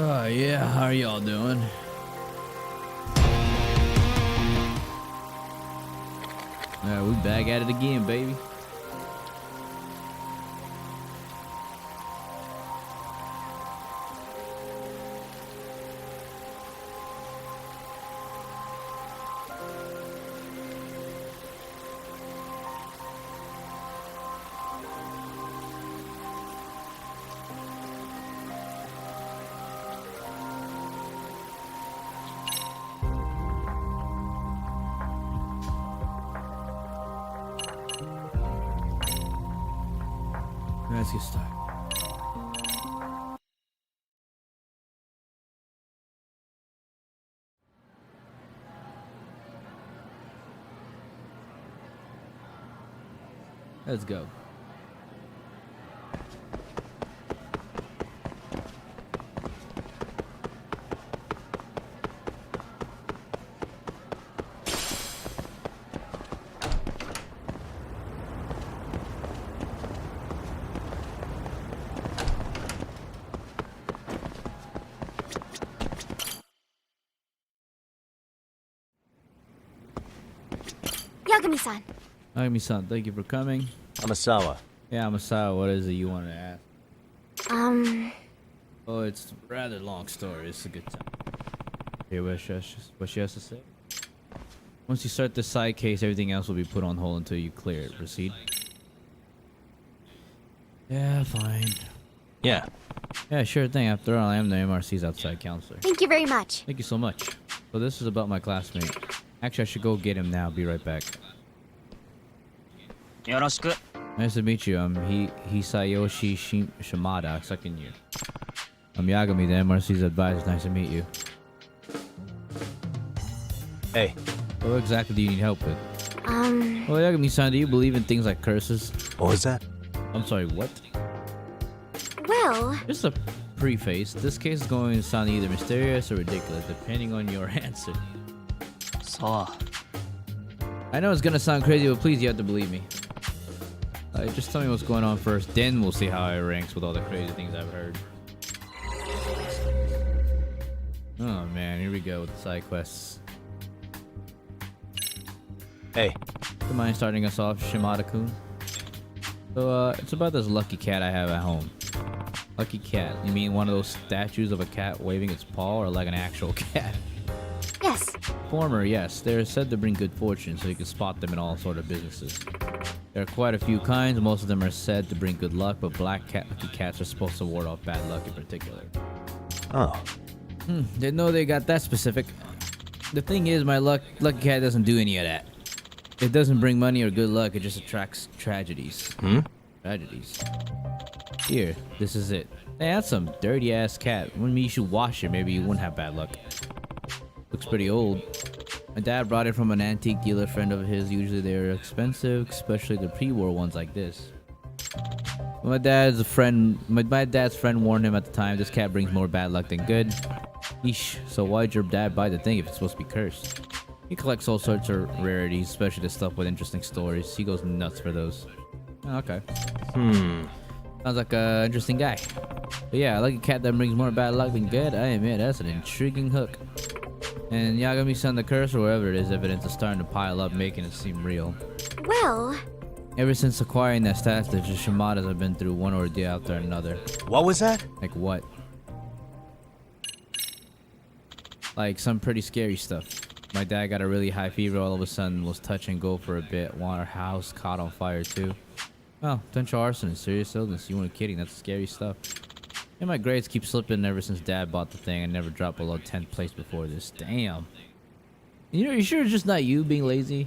Oh yeah, how are y'all doing? We back at it again, baby. Let's get started. Let's go. Yagami-san. Agami-san, thank you for coming. Amasawa. Yeah, Masawa, what is it you want to ask? Oh, it's a rather long story. It's a good time. Hear what she has to say? Once you start the side case, everything else will be put on hold until you clear it. Proceed. Yeah, fine. Yeah. Yeah, sure thing. After all, I am the MRC's outside counselor. Thank you very much. Thank you so much. So this is about my classmate. Actually, I should go get him now. Be right back. Yoroshiku. Nice to meet you. I'm Hisayoshi Shimada, second year. I'm Yagami, the MRC's advisor. Nice to meet you. Hey. What exactly do you need help with? Well, Yagami-san, do you believe in things like curses? What was that? I'm sorry, what? Well, Just a preface. This case is going to sound either mysterious or ridiculous, depending on your answer. So. I know it's gonna sound crazy, but please, you have to believe me. Just tell me what's going on first, then we'll see how it ranks with all the crazy things I've heard. Oh man, here we go with the side quests. Hey. Don't mind starting us off, Shimada-kun? So, it's about this lucky cat I have at home. Lucky cat? You mean one of those statues of a cat waving its paw, or like an actual cat? yes. Former, yes. They're said to bring good fortune, so you can spot them in all sort of businesses. There are quite a few kinds. Most of them are said to bring good luck, but black lucky cats are supposed to ward off bad luck in particular. Oh. Didn't know they got that specific. The thing is, my lucky cat doesn't do any of that. It doesn't bring money or good luck. It just attracts tragedies. Tragedies. Here, this is it. Hey, that's some dirty ass cat. Maybe you should wash it. Maybe you wouldn't have bad luck. Looks pretty old. My dad brought it from an antique dealer friend of his. Usually they're expensive, especially the pre-war ones like this. My dad's friend warned him at the time, this cat brings more bad luck than good. Eesh, so why'd your dad buy the thing if it's supposed to be cursed? He collects all sorts of rarities, especially the stuff with interesting stories. He goes nuts for those. Oh, okay. Sounds like a interesting guy. But yeah, I like a cat that brings more bad luck than good. I admit, that's an intriguing hook. And Yagami-san, the curse or whatever it is, evidence is starting to pile up, making it seem real. Well, Ever since acquiring that statue, the Shimadas have been through one ordeal after another. What was that? Like what? Like some pretty scary stuff. My dad got a really high fever all of a sudden, was touch and go for a bit. Our house caught on fire too. Well, potential arson and serious illness. You weren't kidding, that's scary stuff. And my grades keep slipping ever since dad bought the thing. I never dropped below 10th place before this. Damn. You sure it's just not you being lazy?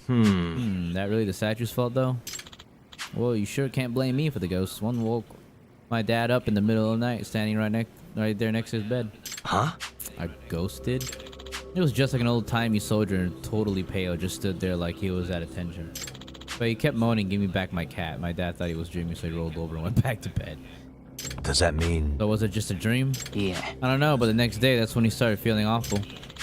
That really the statue's fault though? Well, you sure can't blame me for the ghosts. One woke my dad up in the middle of the night, standing right there next to his bed. Huh? A ghost did? It was just like an old-timey soldier, totally pale, just stood there like he was at attention. But he kept moaning, "Give me back my cat." My dad thought he was dreaming, so he rolled over and went back to bed. Does that mean? So was it just a dream? Yeah. I don't know, but the next day, that's when he started feeling awful.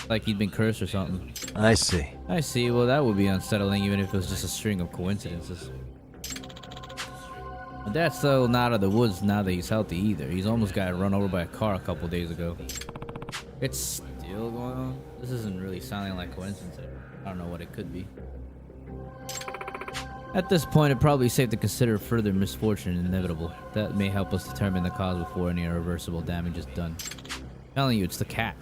Like he'd been cursed or something. I see. I see. Well, that would be unsettling, even if it was just a string of coincidences. My dad's still not out of the woods now that he's healthy either. He's almost got run over by a car a couple days ago. It's still going on. This isn't really sounding like coincidence. I don't know what it could be. At this point, it's probably safe to consider further misfortune inevitable. That may help us determine the cause before any irreversible damage is done. I'm telling you, it's the cat.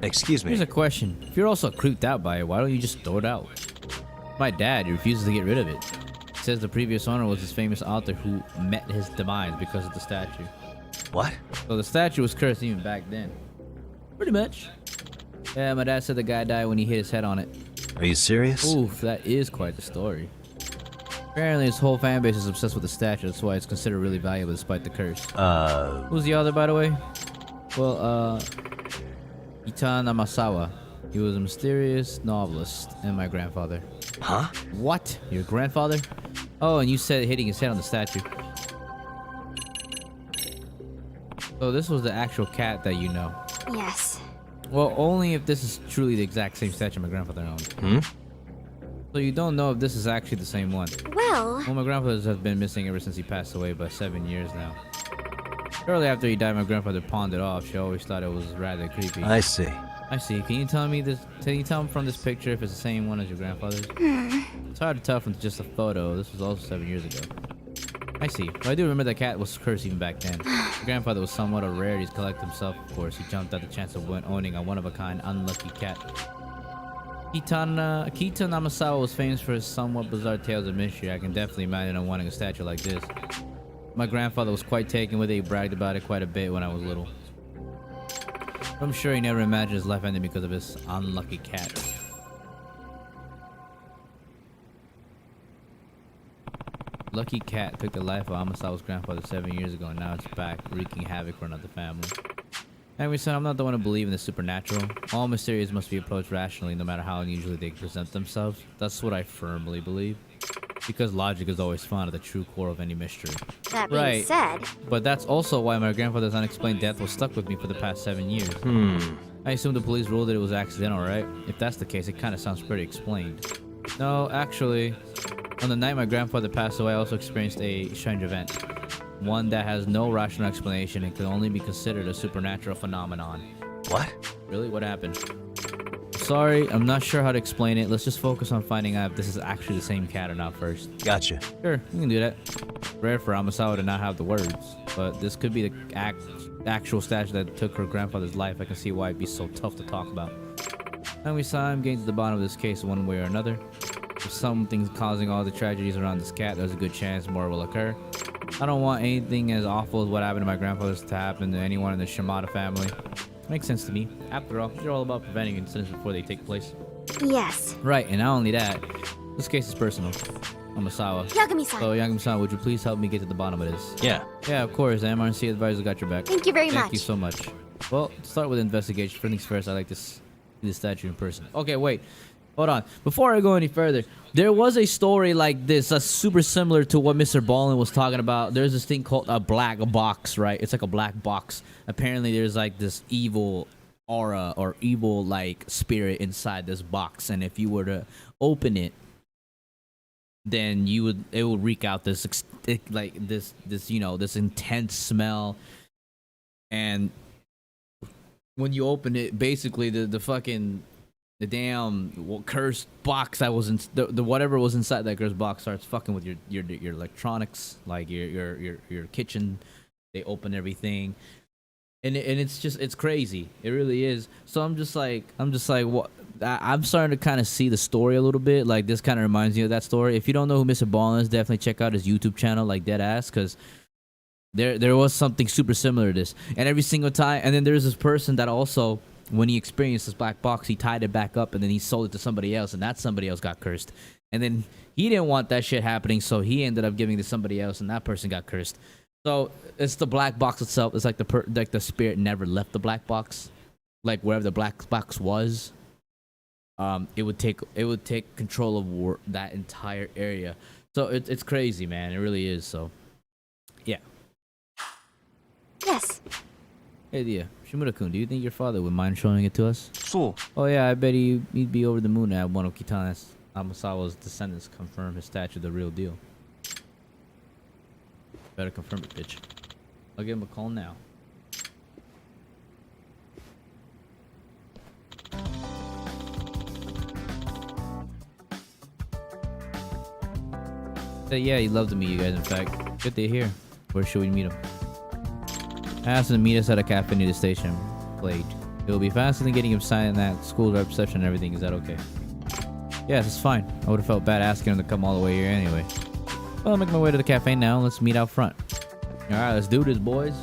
Excuse me. Here's a question. If you're also creeped out by it, why don't you just throw it out? My dad refuses to get rid of it. He says the previous owner was this famous author who met his demise because of the statue. What? So the statue was cursed even back then. Pretty much. Yeah, my dad said the guy died when he hit his head on it. Are you serious? Oof, that is quite the story. Apparently his whole fan base is obsessed with the statue, that's why it's considered really valuable despite the curse. Who's the author, by the way? Well, Itan Amasawa. He was a mysterious novelist and my grandfather. Huh? What? Your grandfather? Oh, and you said hitting his head on the statue. So this was the actual cat that you know. Yes. Well, only if this is truly the exact same statue my grandfather owned. So you don't know if this is actually the same one. Well, Well, my grandfather has been missing ever since he passed away, by 7 years now. Shortly after he died, my grandfather pawned it off. She always thought it was rather creepy. I see. I see. Can you tell me this? Can you tell me from this picture if it's the same one as your grandfather's? It's hard to tell from just a photo. This was also 7 years ago. I see. Well, I do remember that cat was cursed even back then. My grandfather was somewhat a rarity to collect himself, of course. He jumped at the chance of owning a one-of-a-kind, unlucky cat. Kita Namasawa was famous for his somewhat bizarre tales of mystery. I can definitely imagine him wanting a statue like this. My grandfather was quite taken with it. He bragged about it quite a bit when I was little. I'm sure he never imagined his life ending because of his unlucky cat. Lucky cat took the life of Amasawa's grandfather 7 years ago, and now it's back, wreaking havoc for another family. Anyway, son, I'm not the one to believe in the supernatural. All mysteries must be approached rationally, no matter how unusually they present themselves. That's what I firmly believe. Because logic is always found at the true core of any mystery. that being Right. said, But that's also why my grandfather's unexplained death was stuck with me for the past 7 years. I assume the police ruled that it was accidental, right? If that's the case, it kind of sounds pretty explained. No, actually, on the night my grandfather passed away, I also experienced a strange event. One that has no rational explanation and can only be considered a supernatural phenomenon. What? Really? What happened? Sorry, I'm not sure how to explain it. Let's just focus on finding out if this is actually the same cat or not first. Gotcha. Sure, you can do that. Rare for Amasawa to not have the words, but this could be the actual statue that took her grandfather's life. I can see why it'd be so tough to talk about. And we saw him getting to the bottom of this case one way or another. If something's causing all the tragedies around this cat, there's a good chance more will occur. I don't want anything as awful as what happened to my grandfather's to happen to anyone in the Shimada family. Makes sense to me. After all, you're all about preventing incidents before they take place. yes. Right, and not only that, this case is personal. Amasawa. Yagami-san, So, Yagami-san, would you please help me get to the bottom of this? Yeah. Yeah, of course. The MRC advisor got your back. thank you very Thank much. you so much. Well, to start with the investigation. First things first, I like to see the statue in person. Okay, wait. Hold on. Before I go any further, there was a story like this that's super similar to what Mr. Ballin was talking about. There's this thing called a black box, right? It's like a black box. Apparently, there's like this evil aura or evil like spirit inside this box, and if you were to open it, then it would wreak out this this intense smell. And when you open it, basically the damn cursed box that was in the whatever was inside that cursed box starts fucking with your electronics, like your kitchen. They open everything, and it's crazy. It really is. So I'm just like what. I'm starting to kind of see the story a little bit. Like, this kind of reminds me of that story. If you don't know who Mr. Ballin is, definitely check out his YouTube channel, like Deadass, because there was something super similar to this. And every single time, and then there's this person that also, when he experienced this black box, he tied it back up and then he sold it to somebody else, and that somebody else got cursed. And then he didn't want that shit happening, so he ended up giving it to somebody else, and that person got cursed. So it's the black box itself. It's like the spirit never left the black box, like wherever the black box was. It would take control of that entire area. So it's crazy, man. It really is. So, yeah. Yes. Hey, dear. Shimura-kun, do you think your father would mind showing it to us? So, Oh, yeah, I bet he'd be over the moon at one of Kitana's Amasawa's descendants confirm his statue the real deal. Better confirm it, bitch. I'll give him a call now. Yeah, he'd love to meet you guys, in fact. Good to hear. Where should we meet him? I asked him to meet us at a cafe near the station. Played. It will be faster than getting him signed that school reception and everything. Is that okay? Yes, it's fine. I would have felt bad asking him to come all the way here anyway. Well, I'll make my way to the cafe now. Let's meet out front. Alright, let's do this, boys.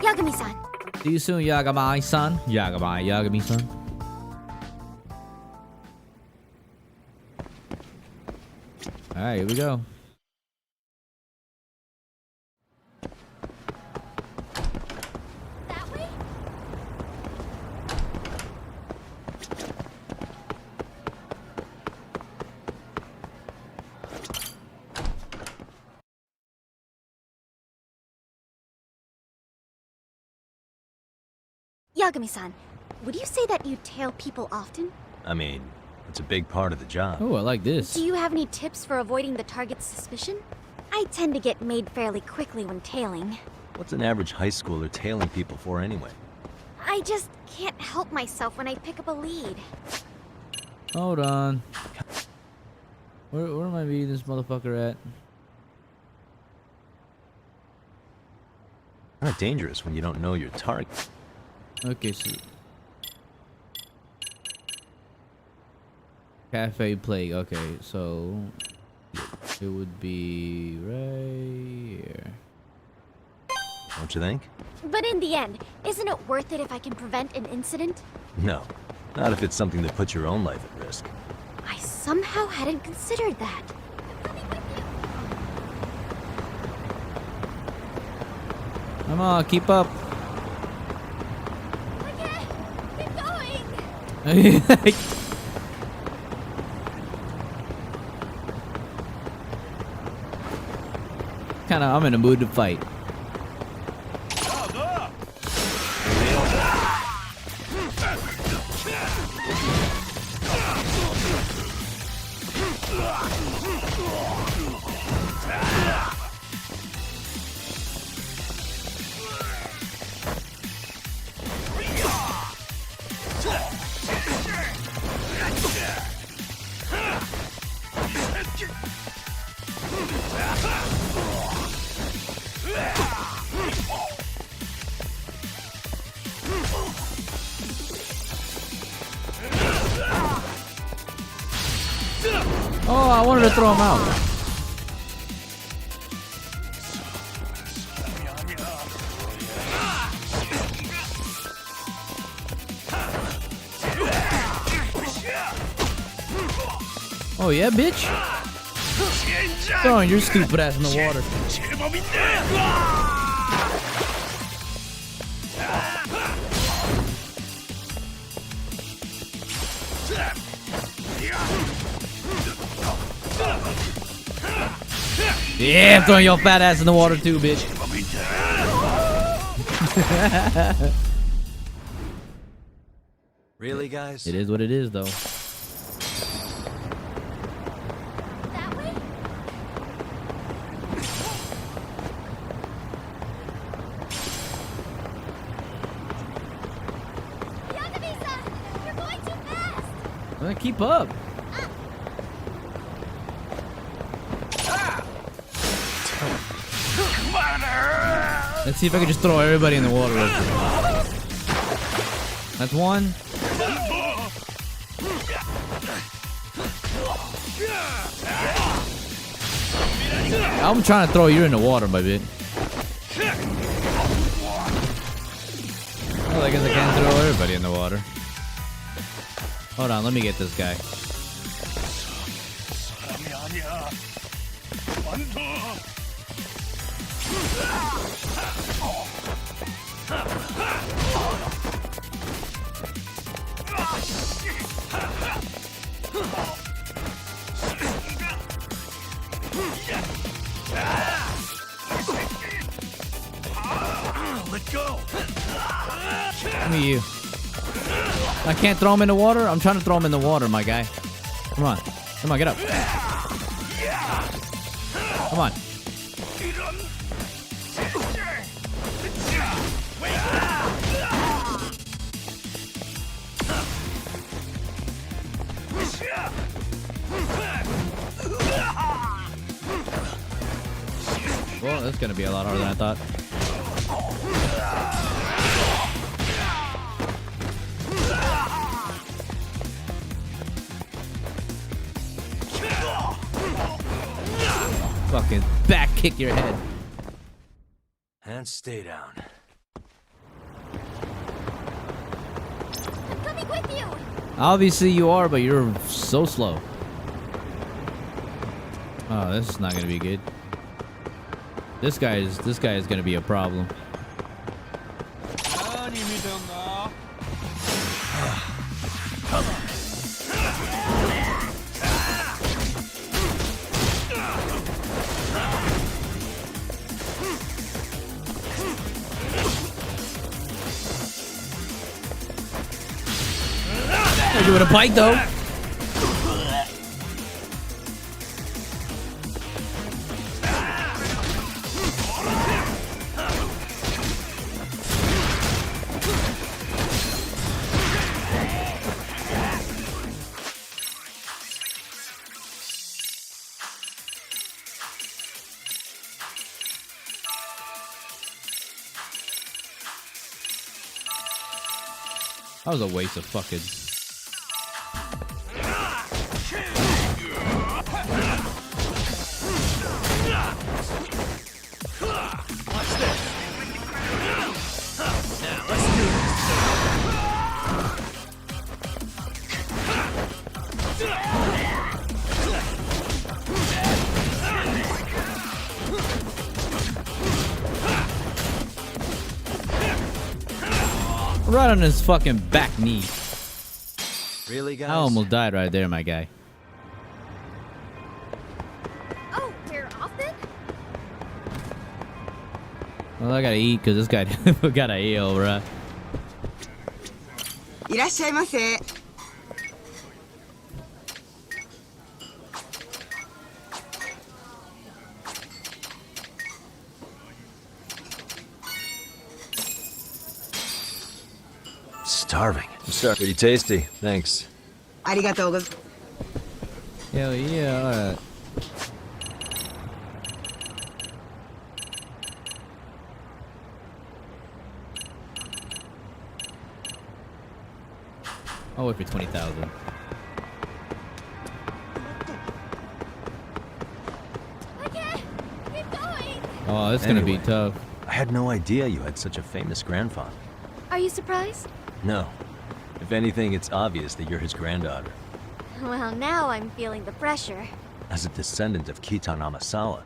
Yagami-san. See you soon, Yagami-san. Yagami-san. Alright, here we go. That way? Yagami-san, would you say that you tail people often? I mean, it's a big part of the job. Oh, I like this. Do you have any tips for avoiding the target's suspicion? I tend to get made fairly quickly when tailing. What's an average high schooler tailing people for anyway? I just can't help myself when I pick up a lead. Hold on. Where am I meeting this motherfucker at? Kind of dangerous when you don't know your target. Okay, so... Cafe Plague. Okay, so... It would be right here. Don't you think? But in the end, isn't it worth it if I can prevent an incident? No. Not if it's something that puts your own life at risk. I somehow hadn't considered that. Come on, keep up. Okay, keep going! I'm in a mood to fight. Oh, I wanted to throw him out. Oh yeah, bitch. Throwing your stupid ass in the water. Yeah, I'm throwing your fat ass in the water too, bitch. Really, guys? It is what it is, though. That way? Yagami-san! You're going too fast! I'm gonna keep up. Let's see if I can just throw everybody in the water. That's one. I'm trying to throw you in the water, my bit. Well, I guess I can't throw everybody in the water. Hold on, let me get this guy. Let go. Give me you. I can't throw him in the water? I'm trying to throw him in the water, my guy. Come on. Come on, get up. Come on. Well, that's gonna be a lot harder than I thought. Fucking back kick your head. And stay down. I'm coming with you. Obviously you are, but you're so slow. Oh, this is not gonna be good. This guy is gonna be a problem. I'll give it a bite though. That was a waste of fucking. Right on his fucking back knee. Really, guys? I almost died right there, my guy. Oh, we're off then? Well, I gotta eat because this guy got a AO, bruh. いらっしゃいませ。 Starving. Pretty tasty. Thanks. ありがとうございます。 Hell yeah. I'll wait for 20,000. I can't. Keep going. Oh, it's gonna be Anyway. tough. I had no idea you had such a famous grandfather. Are you surprised? No. If anything, it's obvious that you're his granddaughter. Well, now I'm feeling the pressure. As a descendant of Kitan Amasawa,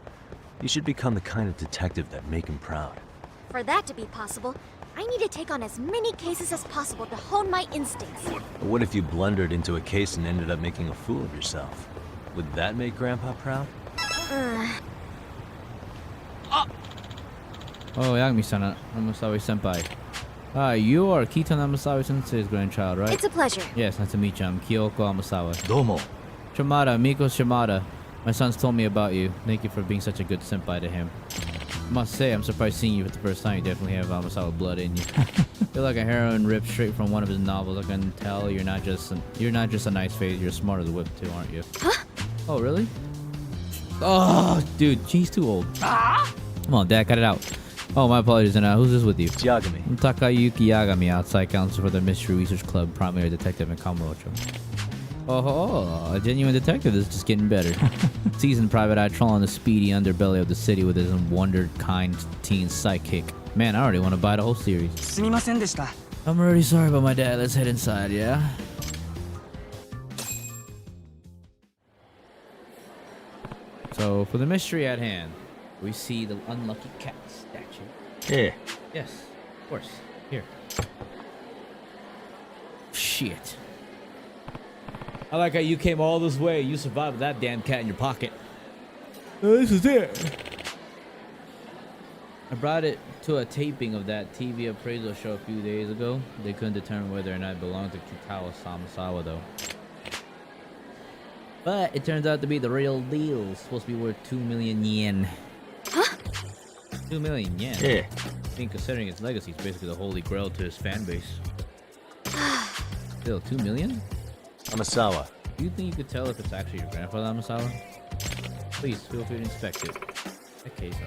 you should become the kind of detective that make him proud. For that to be possible, I need to take on as many cases as possible to hone my instincts. But what if you blundered into a case and ended up making a fool of yourself? Would that make Grandpa proud? Oh, Yagami-san, Amasawa senpai. You are Kitan Amasawa sensei's grandchild, right? It's a pleasure. Yes, nice to meet you. I'm Kyoko Amasawa. Domo. Shimada, Miko Shimada. My son's told me about you. Thank you for being such a good senpai to him. I must say, I'm surprised seeing you for the first time. You definitely have Amasawa blood in you. You're like a heroine ripped straight from one of his novels. I can tell you're not just a nice face. You're smart as a whip too, aren't you? Huh? Oh, really? Oh, dude, she's too old. Come on, Dad, cut it out. Oh, my apologies. And who's this with you? Yagami. I'm Takayuki Yagami, outside counsel for the Mystery Research Club, primary detective in Kamurocho. Oh, a genuine detective is just getting better. Seasoned private eye trolling the speedy underbelly of the city with his wonder-kind teen sidekick. Man, I already want to buy the whole series. すみませんでした。 I'm already sorry about my dad. Let's head inside, yeah? So, for the mystery at hand, we see the unlucky cat statue. Yeah. Yes, of course. Here. Shit. I like how you came all this way. You survived with that damn cat in your pocket. This is it. I brought it to a taping of that TV appraisal show a few days ago. They couldn't determine whether or not it belonged to Kitao Samasawa, though. But it turns out to be the real deal. It's supposed to be worth 2 million yen. Huh? 2 million yen? Yeah. I mean, considering its legacy is basically the holy grail to his fan base. Still, 2 million? Amasawa. Do you think you could tell if it's actually your grandfather, Amasawa? Please, feel free to inspect it. Okay, so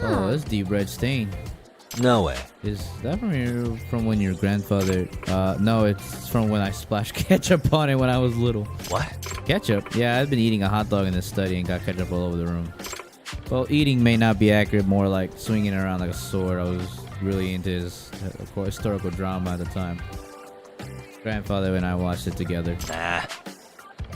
Oh, that's deep red stain. No way. Is that from when your grandfather... no, it's from when I splashed ketchup on it when I was little. What? Ketchup? Yeah, I've been eating a hot dog in this study and got ketchup all over the room. Well, eating may not be accurate, more like swinging it around like a sword. I was really into his historical drama at the time. Grandfather and I watched it together. Nah.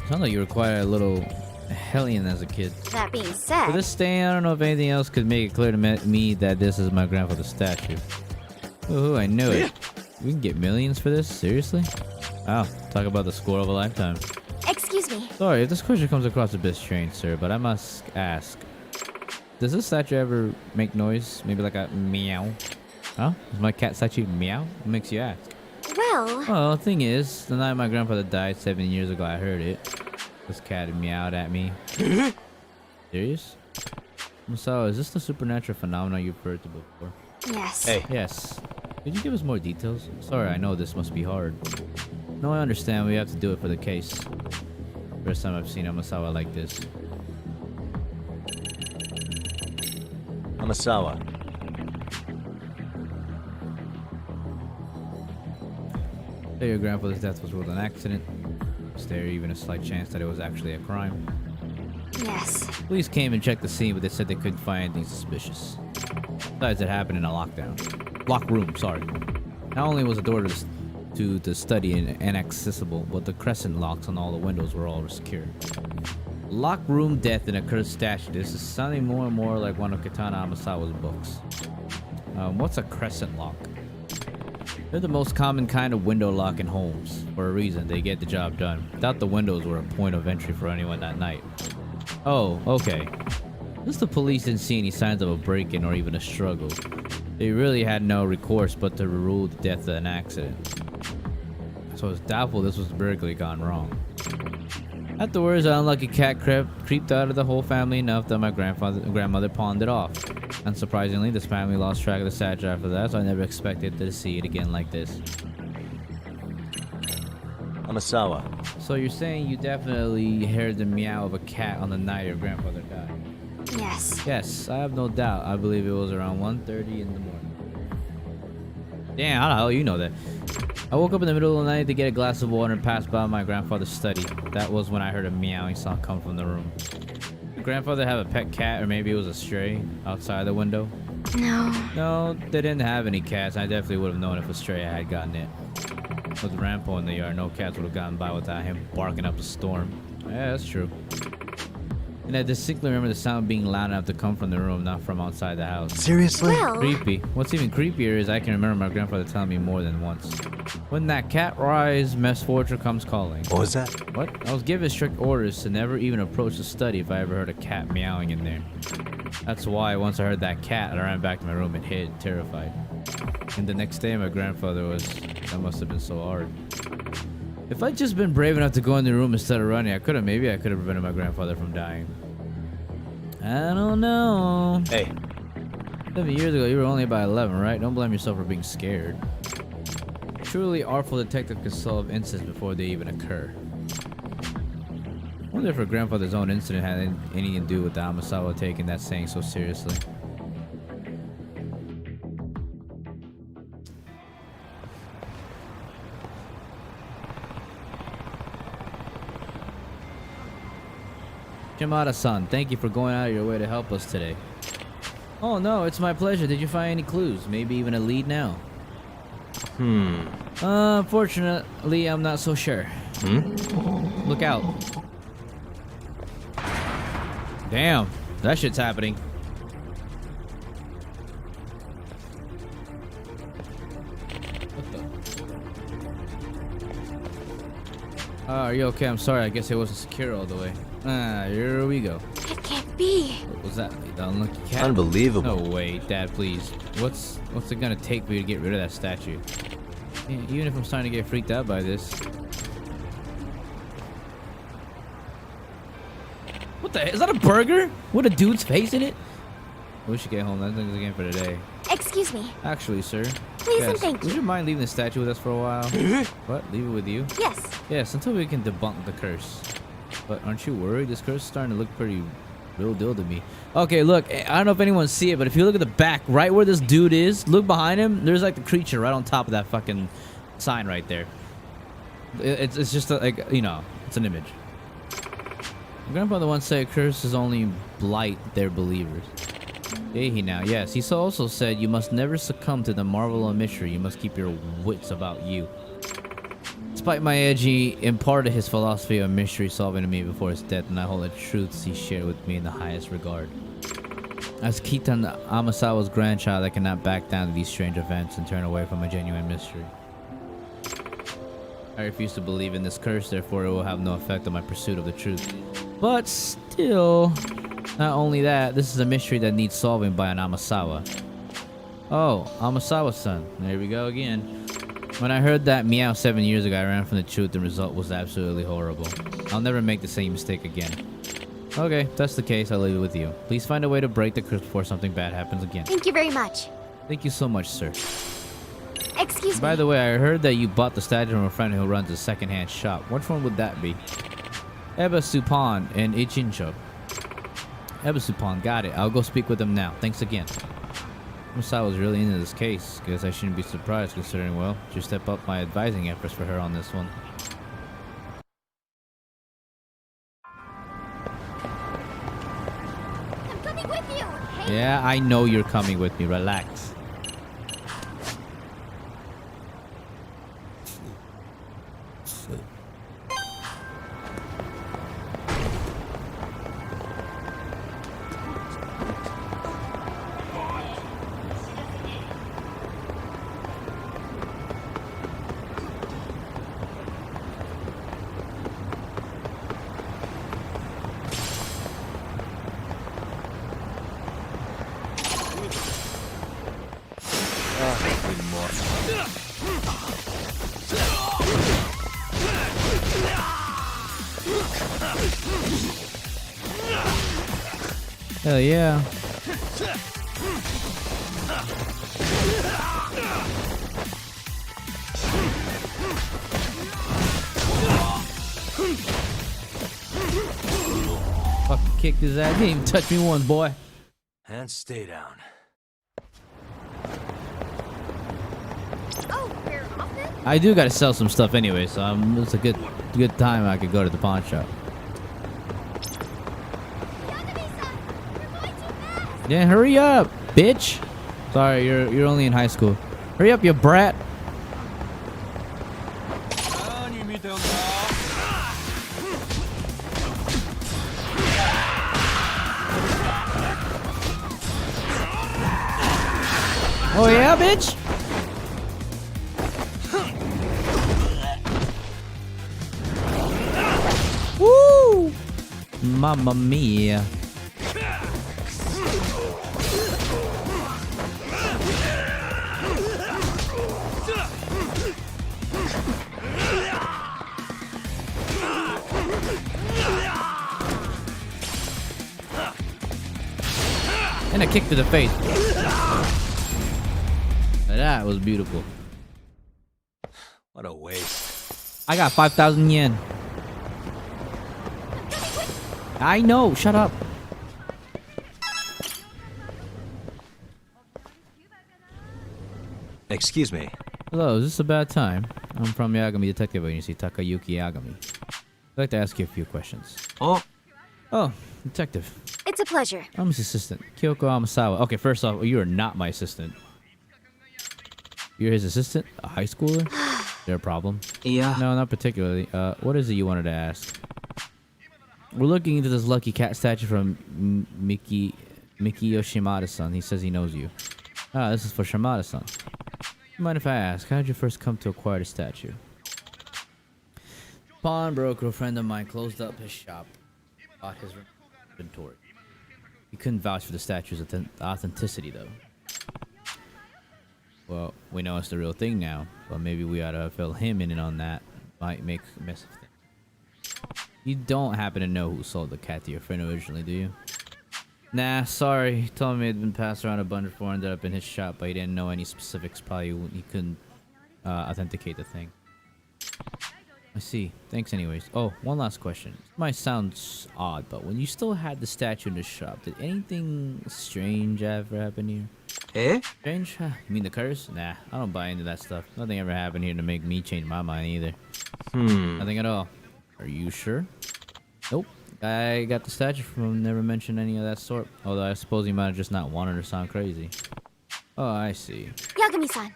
Sounds like you were quite a little hellion as a kid. That being said, For this stain, I don't know if anything else could make it clear to me that this is my grandfather's statue. Ooh, I knew it. We can get millions for this? Seriously? Wow, talk about the score of a lifetime. excuse me. Sorry if this question comes across a bit strange, sir, but I must ask. Does this statue ever make noise? Maybe like a meow? Huh? Does my cat statue meow? What makes you ask? Well, Well, the thing is, the night my grandfather died 7 years ago, I heard it. This cat meowed at me. Serious? So, is this the supernatural phenomenon you've heard of before? yes. Hey. Yes. Could you give us more details? Sorry, I know this must be hard. No, I understand. We have to do it for the case. First time I've seen Amasawa like this. Amasawa. Say your grandfather's death was ruled an accident. Is there even a slight chance that it was actually a crime? Yes. Police came and checked the scene, but they said they couldn't find anything suspicious. Besides, it happened in a locked room, sorry. Not only was the door to the study inaccessible, but the crescent locks on all the windows were all secure. Locked room death in a cursed statue. This is sounding more and more like one of Kitana Amasawa's books. What's a crescent lock? They're the most common kind of window lock in homes. For a reason, they get the job done. Thought the windows were a point of entry for anyone that night. Oh, okay. Since the police didn't see any signs of a break-in or even a struggle, they really had no recourse but to rule the death of an accident. So it's doubtful this was burglary gone wrong. Afterwards, an unlucky cat creeped out of the whole family enough that my grandmother pawned it off. Unsurprisingly, this family lost track of the statue after that, so I never expected to see it again like this. Amasawa. So you're saying you definitely heard the meow of a cat on the night your grandfather died? Yes. Yes, I have no doubt. I believe it was around 1:30 in the morning. Damn, how the hell you know that? I woke up in the middle of the night to get a glass of water and passed by my grandfather's study. That was when I heard a meowing sound come from the room. Did your grandfather have a pet cat, or maybe it was a stray outside the window? No. No, they didn't have any cats. I definitely would have known if a stray had gotten it. With Rampo in the yard, no cats would have gotten by without him barking up a storm. Yeah, that's true. And I distinctly remember the sound being loud enough to come from the room, not from outside the house. Seriously? Well, Creepy. What's even creepier is I can remember my grandfather telling me more than once. When that cat rise, misfortune comes calling. What was that? What? I was given strict orders to never even approach the study if I ever heard a cat meowing in there. That's why once I heard that cat, I ran back to my room and hid, terrified. And the next day my grandfather was... That must have been so hard. If I'd just been brave enough to go in the room instead of running, maybe I could have prevented my grandfather from dying. I don't know. Hey. 7 years ago, you were only about 11, right? Don't blame yourself for being scared. A truly artful detective can solve incidents before they even occur. I wonder if her grandfather's own incident had anything to do with the Amasawa taking that saying so seriously. Shimada-san, thank you for going out of your way to help us today. Oh no, it's my pleasure. Did you find any clues? Maybe even a lead now? Unfortunately, I'm not so sure. Look out. Damn, that shit's happening. What the? Are you okay? I'm sorry. I guess it wasn't secure all the way. Here we go. it can't be. What was that? The unlucky cat? Unbelievable. No way, Dad, please. What's it gonna take for you to get rid of that statue? Yeah, even if I'm starting to get freaked out by this. What the? Is that a burger with a dude's face in it? We should get home. That's the game for today. Excuse me. Actually, sir. Please and thank Would you. you mind leaving the statue with us for a while? What? Leave it with you? Yes. Yes, until we can debunk the curse. But aren't you worried? This curse is starting to look pretty real deal to me. Okay, look. I don't know if anyone see it, but if you look at the back, right where this dude is, look behind him. There's like the creature right on top of that fucking sign right there. It's just like, you know, it's an image. My grandfather once said curses only blight their believers. He now, yes. He also said you must never succumb to the marvel of mystery. You must keep your wits about you. Despite my age, he imparted his philosophy of mystery solving to me before his death, and I hold the truths he shared with me in the highest regard. As Kitan Amasawa's grandchild, I cannot back down to these strange events and turn away from a genuine mystery. I refuse to believe in this curse, therefore it will have no effect on my pursuit of the truth. But still, not only that, this is a mystery that needs solving by an Amasawa. Oh, Amasawa's son. There we go again. When I heard that meow 7 years ago, I ran from the truth. The result was absolutely horrible. I'll never make the same mistake again. Okay, if that's the case, I'll leave it with you. Please find a way to break the curse before something bad happens again. Thank you very much. Thank you so much, sir. Excuse By me. the way, I heard that you bought the statue from a friend who runs a secondhand shop. Which one would that be? Eba Supan in Ichincho. Eba Supan, got it. I'll go speak with him now. Thanks again. Masai was really into this case. Guess I shouldn't be surprised considering, well, just step up my advising efforts for her on this one. I'm coming with you. Hey. Yeah, I know you're coming with me. Relax. Hell yeah. Fucking kicked his ass. He didn't even touch me once, boy. And stay down. Oh, we're off then? I do gotta sell some stuff anyway, so it's a good time I could go to the pawn shop. Yagami-san, you're going too fast. Yeah, hurry up, bitch. Sorry, you're only in high school. Hurry up, you brat. Oh yeah, bitch. Woo! Mamma mia. And a kick to the face. That was beautiful. What a waste. I got 5,000 yen. I know. Shut up. Excuse me. Hello, is this a bad time? I'm from Yagami Detective Agency, Takayuki Yagami. I'd like to ask you a few questions. Oh, Oh, detective. It's a pleasure. I'm his assistant, Kyoko Amasawa. Okay, first off, you are not my assistant. You're his assistant? A high schooler? Is there a problem? Yeah. No, not particularly. What is it you wanted to ask? We're looking into this lucky cat statue from Miki Yoshimada-san. He says he knows you. Ah, this is for Shimada-san. Mind if I ask, how did you first come to acquire the statue? Pawnbroker, a friend of mine, closed up his shop, bought his inventory. He couldn't vouch for the statue's authenticity, though. Well, we know it's the real thing now, but maybe we ought to fill him in on that. Might make a mess of things. You don't happen to know who sold the cat to your friend originally, do you? Nah, sorry. He told me it had been passed around a bunch before, ended up in his shop, but he didn't know any specifics. Probably he couldn't authenticate the thing. I see. Thanks anyways. Oh, one last question. This might sound odd, but when you still had the statue in the shop, did anything strange ever happen here? Eh? Strange? Huh, you mean the curse? Nah, I don't buy into that stuff. Nothing ever happened here to make me change my mind either. Nothing at all. Are you sure? Nope. I got the statue from him, never mentioned any of that sort. Although I suppose he might have just not wanted to sound crazy. Oh, I see. Yagami-san.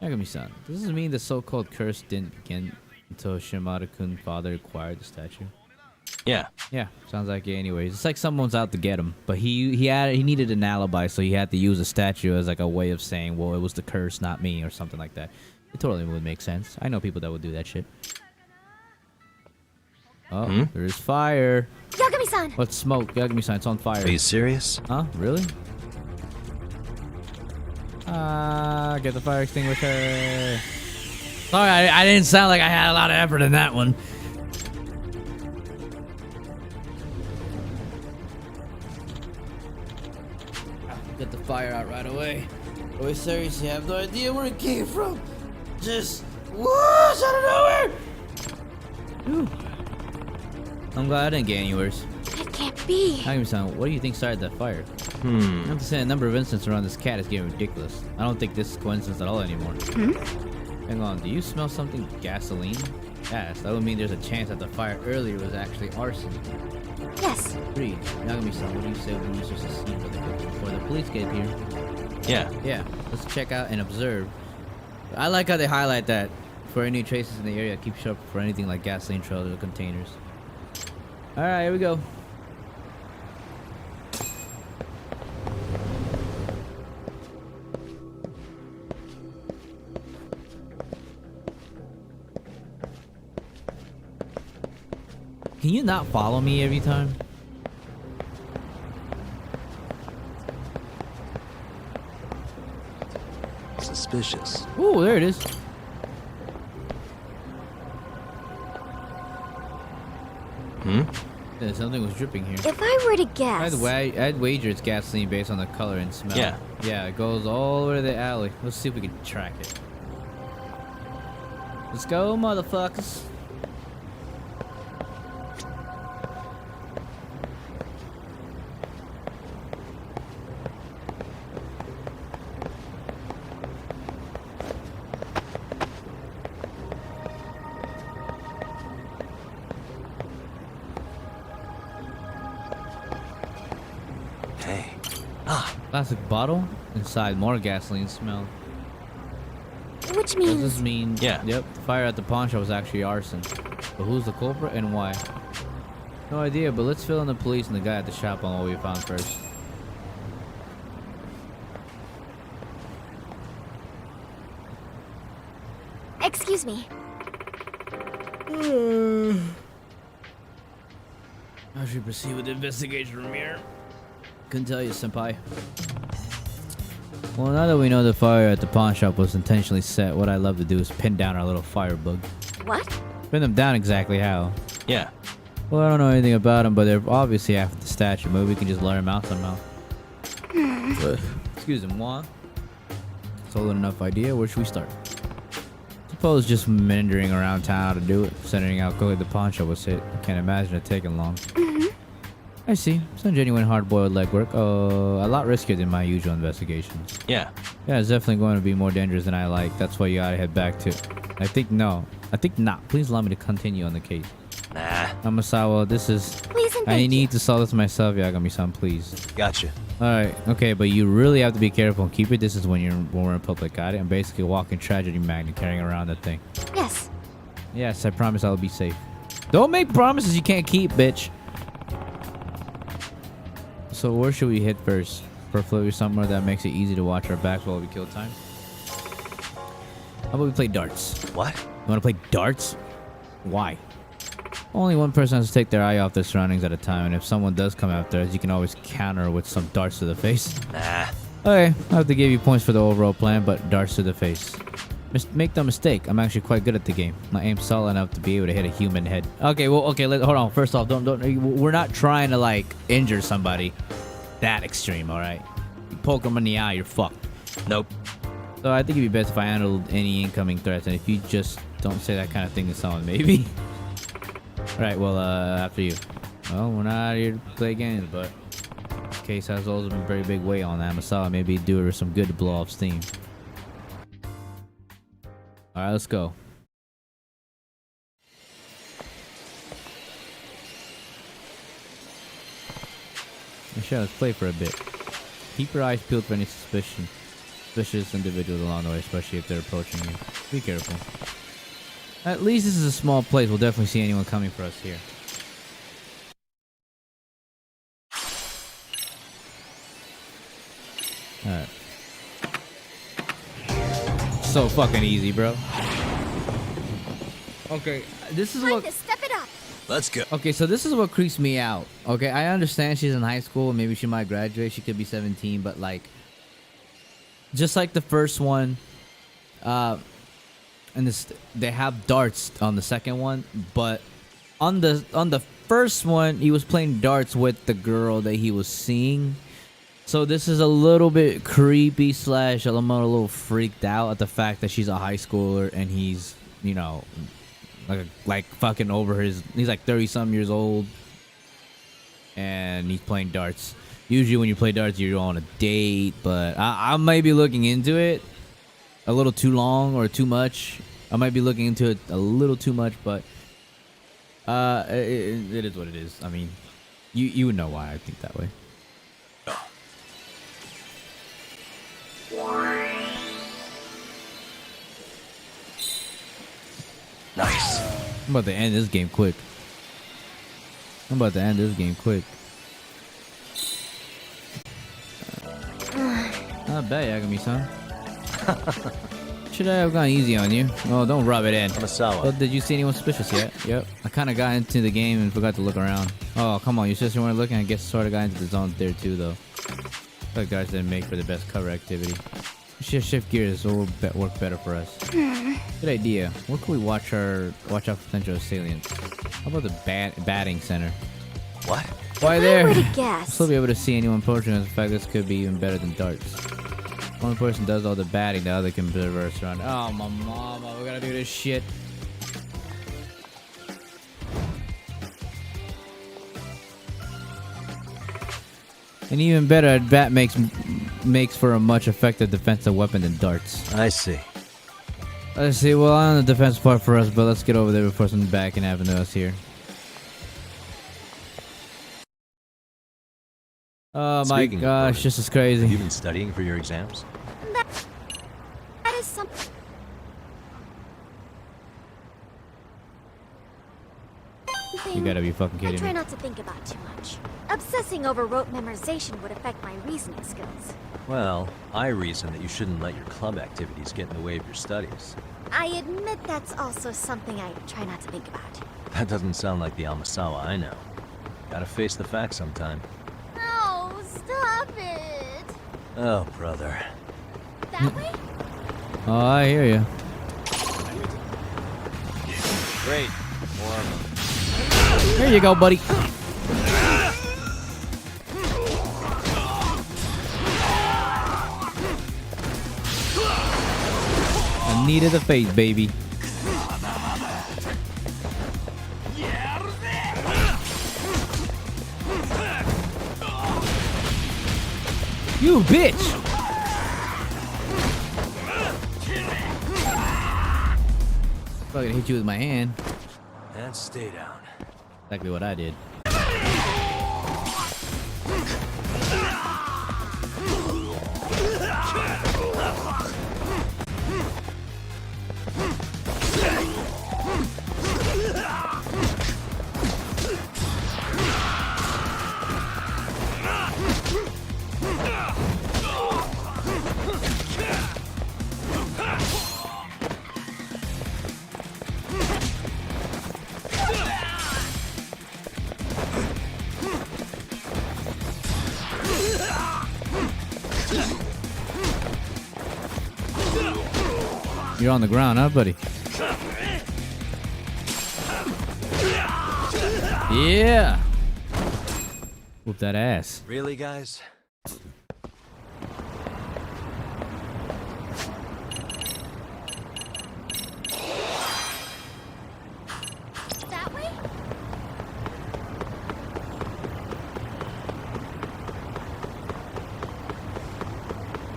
Yagami-san, does this mean the so-called curse didn't begin until Shimada-kun's father acquired the statue? Yeah. Yeah, sounds like it anyways. It's like someone's out to get him, but he needed an alibi, so he had to use a statue as like a way of saying, well, it was the curse, not me, or something like that. It totally would make sense. I know people that would do that shit. Oh, there's fire. Yagami-san. What's smoke? Yagami-san, it's on fire. Are you serious? Huh? Really? Get the fire extinguisher. Sorry, I didn't sound like I had a lot of effort in that one. Get the fire out right away. Oh, we seriously have no idea where it came from. Just whoosh out of nowhere. Ooh. I'm glad I didn't get any worse. It can't be. Yagami-san, what do you think started that fire? I have to say, the number of incidents around this cat is getting ridiculous. I don't think this is coincidence at all anymore. Hang on, do you smell something gasoline? Yes, that would mean there's a chance that the fire earlier was actually arson. Yes. Agreed. Yagami-san, what do you say we research the scene before the police get here? Yeah. Yeah, let's check out and observe. I like how they highlight that. For any traces in the area, keep sharp for anything like gasoline trails or containers. Alright, here we go. Can you not follow me every time? Suspicious. Ooh, there it is. Yeah, something was dripping here. If I were to By guess. the way, I'd wager it's gasoline based on the color and smell. Yeah. Yeah, it goes all the way to the alley. Let's see if we can track it. Let's go, motherfuckers. Hey. Plastic bottle inside, more gasoline smell. Which Does means this mean? Yeah. Yep. The fire at the pawn shop was actually arson. But who's the culprit and why? No idea. But let's fill in the police and the guy at the shop on what we found first. excuse me. How should we proceed with the investigation from here? Couldn't tell you, senpai. Well, now that we know the fire at the pawn shop was intentionally set, what I'd love to do is pin down our little firebug. What? Pin them down exactly how? Yeah. Well, I don't know anything about them, but they're obviously after the statue. Maybe we can just let them out somehow. Excuse me, Juan. Solid enough idea. Where should we start? Suppose just meandering around town to do it. Considering how quickly the pawn shop was hit, I can't imagine it taking long. I see. Some genuine hard-boiled legwork. A lot riskier than my usual investigations. Yeah. Yeah, it's definitely going to be more dangerous than I like. That's why you gotta head back to. I think not. Please allow me to continue on the case. Nah. Amasawa, this is. Please and I thank need you. to solve this myself, Yagami-san, please. Gotcha. Alright, okay, but you really have to be careful and keep your distance when we're in public, got it? I'm basically a walking tragedy magnet carrying around that thing. Yes. Yes, I promise I'll be safe. Don't make promises you can't keep, bitch. So where should we hit first? Preferably somewhere that makes it easy to watch our backs while we kill time. How about we play darts? What? You want to play darts? Why? Only one person has to take their eye off their surroundings at a time, and if someone does come after us, you can always counter with some darts to the face. Nah. Okay, I have to give you points for the overall plan, but darts to the face. Make no mistake, I'm actually quite good at the game. My aim's solid enough to be able to hit a human head. Okay, well, okay, hold on. First off, don't. We're not trying to like injure somebody that extreme, all right? You poke them in the eye, you're fucked. Nope. So I think it'd be best if I handled any incoming threats, and if you just don't say that kind of thing to someone, maybe. All right, well, after you. Well, we're not here to play games, but this case has also been a very big weight on Amasawa. Maybe do her some good to blow off steam. All right, let's go. Michelle, let's play for a bit. Keep your eyes peeled for any suspicious individuals along the way, especially if they're approaching you. Be careful. At least this is a small place. We'll definitely see anyone coming for us here. Alright. So fucking easy, bro. Okay, this is Time what... to step it up. Let's go. Okay, so this is what creeps me out. Okay, I understand she's in high school and maybe she might graduate. She could be 17, but like, just like the first one, and this they have darts on the second one, but on the first one he was playing darts with the girl that he was seeing. So this is a little bit creepy slash I'm a little freaked out at the fact that she's a high schooler and he's, you know, like fucking over his, he's like 30-something years old and he's playing darts. Usually when you play darts you're on a date, but I might be looking into it a little too long or too much. I might be looking into it a little too much, but it is what it is. I mean, you would know why I think that way. Nice. I'm about to end this game quick. Not bad, Yagami-san. Should I have gone easy on you? Oh, don't rub it in. Amasawa. Well, did you see anyone suspicious yet? Yep. I kind of got into the game and forgot to look around. Oh, come on. Your sister weren't looking. I guess sort of got into the zone there too, though. But guys didn't make for the best cover activity. We should shift gears so it'll work better for us. Good idea. Where can we watch out for potential assailants? How about the batting center? What? Why If I there? were to We'll guess, still be able to see anyone approaching us. In fact, this could be even better than darts. One person does all the batting, the other can observe us around. Oh, my mama, we gotta do this shit. And even better, a bat makes for a much effective defensive weapon than darts. I see. Let's see, well, on the defense part for us, but let's get over there before something bad can happen to us here. Oh my Speaking of gosh, burdens, this is crazy. Have you been studying for your exams? that is something. You gotta be fucking I kidding try me. not to think about too much. Obsessing over rote memorization would affect my reasoning skills. Well, I reason that you shouldn't let your club activities get in the way of your studies. I admit that's also something I try not to think about. That doesn't sound like the Amasawa I know. Gotta face the facts sometime. Oh, stop it! Oh, brother. That way? Oh, I hear you. Great. More of them. Here you go, buddy. A knee to the face, baby. You bitch! Fucking hit you with my hand. And stay down. Exactly what I did. You're on the ground, huh, buddy? Yeah. Whoop that ass. Really, guys? That way?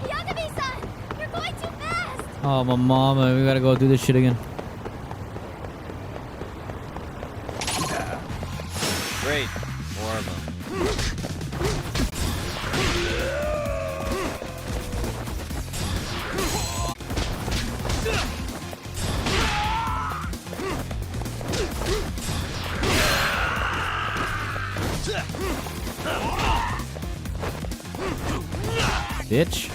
Yagami-san! You're going too fast! Oh, my mama. We gotta go do this shit again. Great. More of them. Bitch.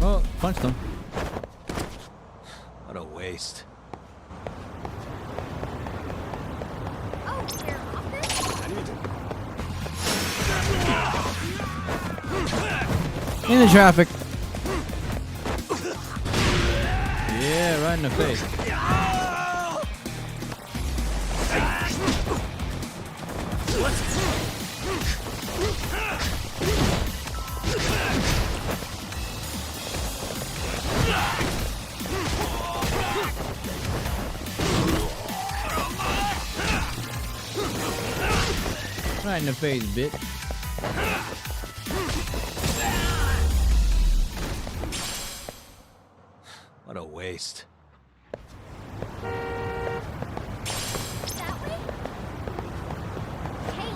Oh, punched him. What a waste. Oh, you're off this? In the traffic. Yeah, right in the face. Right in the face, bitch. What a waste. That way? Hey,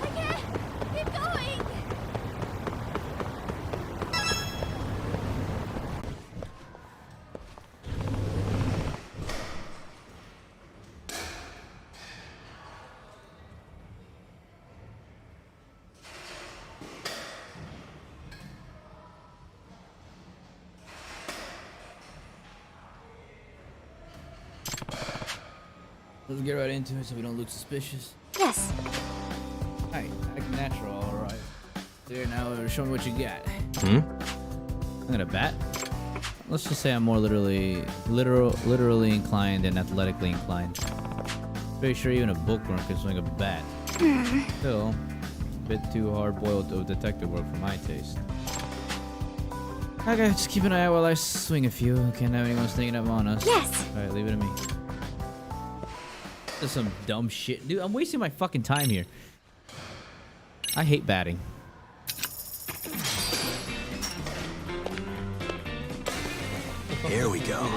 I can't keep going! Let's get right into it so we don't look suspicious. Yes. Alright, act natural, alright. There, now show me what you got. Hmm? I'm gonna bat. Let's just say I'm more literally inclined than athletically inclined. Pretty sure even a bookworm can swing a bat. Still, a bit too hard-boiled of detective work for my taste. Okay, just keep an eye out while I swing a few. Can't have anyone sneaking up on us. Yes. Alright, leave it to me. This is some dumb shit. Dude, I'm wasting my fucking time here. I hate batting. Here we go.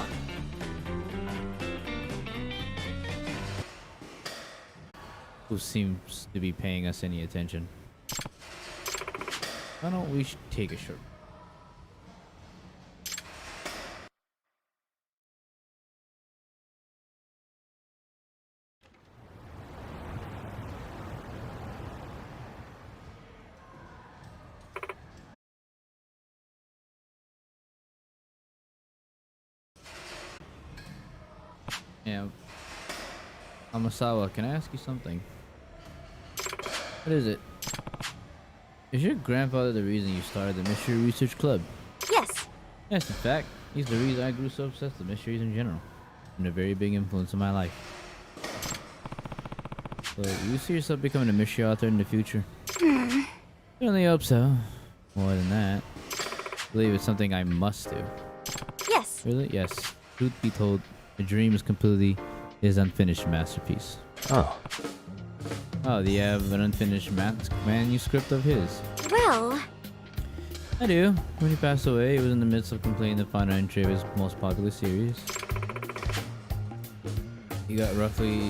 Who seems to be paying us any attention? Why don't we take a short? Yeah. Amasawa, can I ask you something? What is it? Is your grandfather the reason you started the Mystery Research Club? Yes. Yes, in fact, he's the reason I grew so obsessed with mysteries in general. And a very big influence in my life. So, do you see yourself becoming a mystery author in the future? Certainly hope so. More than that, I believe it's something I must do. Yes. Really? Yes. Truth be told, the dream is completely his unfinished masterpiece. Oh. Oh, do you have an unfinished manuscript of his? Well, I do. When he passed away, he was in the midst of completing the final entry of his most popular series. He got roughly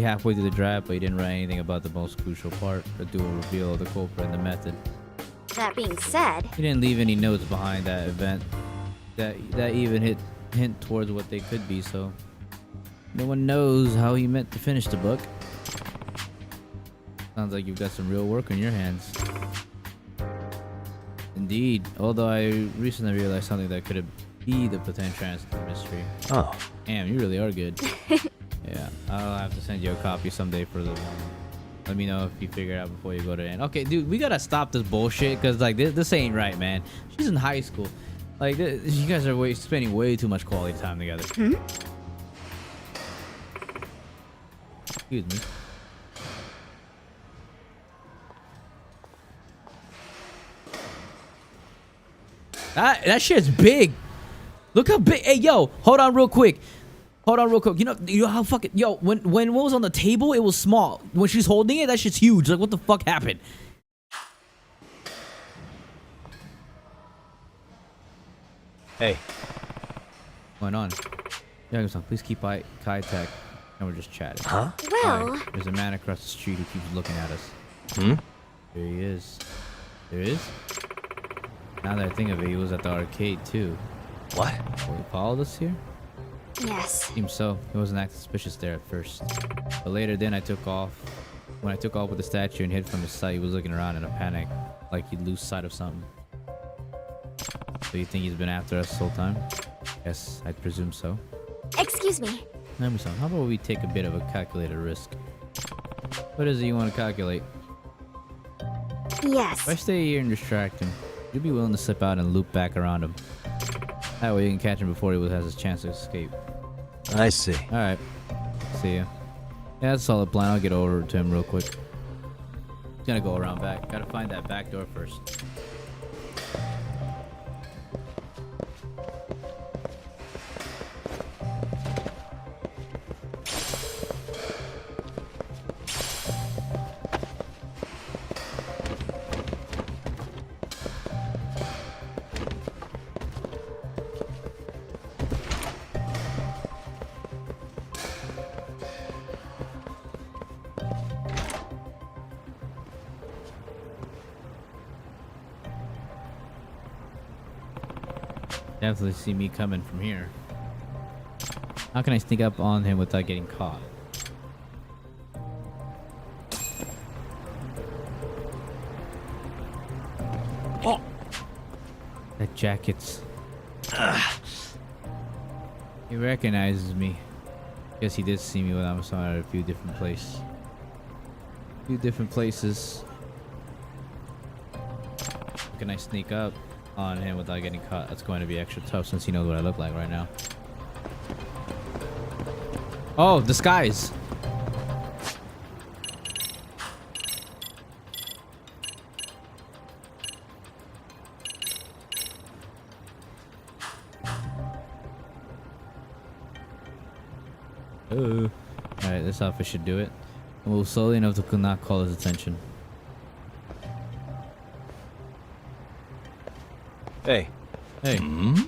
halfway through the draft, but he didn't write anything about the most crucial part, the dual reveal of the culprit and the method. that being said, He didn't leave any notes behind that event that even hit hint towards what they could be, so no one knows how he meant to finish the book. Sounds like you've got some real work on your hands. Indeed, although I recently realized something that could be the potential answer to the mystery. Oh, Damn, you really are good. Yeah, I'll have to send you a copy someday for the. Let me know if you figure it out before you go to the end. Okay, dude, we gotta stop this bullshit because like this ain't right, man. She's in high school. Like you guys are spending way too much quality time together. Excuse me. That shit's big. Look how big. Hey, yo, hold on real quick. Hold on real quick. You know how fucking when what was on the table, it was small. When she's holding it, that shit's huge. Like, what the fuck happened? hey. What's going on? Yago-san, please keep eye contact, and we're just chatting. Huh? Well, Alright, there's a man across the street who keeps looking at us. Hmm? There he is. There is. Now that I think of it, he was at the arcade too. What? Well, he followed us here? yes. Seems so. He wasn't acting suspicious there at first. But later then I took off. When I took off with the statue and hid from his sight, he was looking around in a panic. Like he'd lose sight of something. So you think he's been after us this whole time? Yes, I'd presume so. Excuse me. Nami-san, how about we take a bit of a calculated risk? What is it you want to calculate? Yes. If I stay here and distract him, you'd be willing to slip out and loop back around him. That way you can catch him before he has his chance to escape. I see. Alright. See ya. Yeah, that's a solid plan. I'll get over to him real quick. He's gonna go around back. Gotta find that back door first. Definitely see me coming from here. How can I sneak up on him without getting caught? Oh! That jacket's... He recognizes me. Guess he did see me when I was at a few different places. How can I sneak up on him without getting caught? That's going to be extra tough since he knows what I look like right now. Oh, disguise. Alright, this outfit should do it. Move slowly enough to not call his attention. Hey. Hey. Who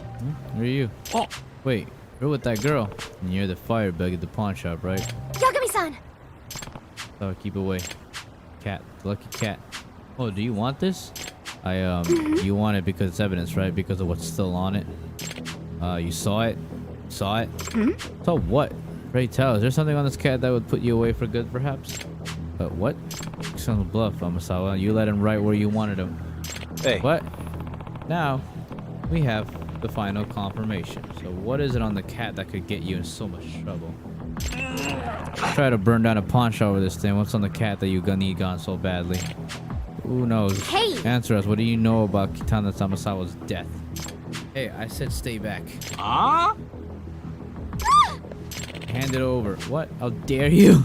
are you? Oh, wait. You're with that girl. And you're the firebug at the pawn shop, right? Yagami-san. So keep away. Cat. Lucky cat. Oh, do you want this? You want it because it's evidence, right? Because of what's still on it. You saw it? Saw it? Saw what? Pray tell, is there something on this cat that would put you away for good, perhaps? But what? You sound a bluff, Amasawa. You let him right where you wanted him. Hey. What? Now, we have the final confirmation. So what is it on the cat that could get you in so much trouble? Try to burn down a pawn shop over this thing. What's on the cat that you need gone so badly? Who knows? Hey! Answer us. What do you know about Kitana Tamasawa's death? Hey, I said stay back. Hand it over. What? How dare you?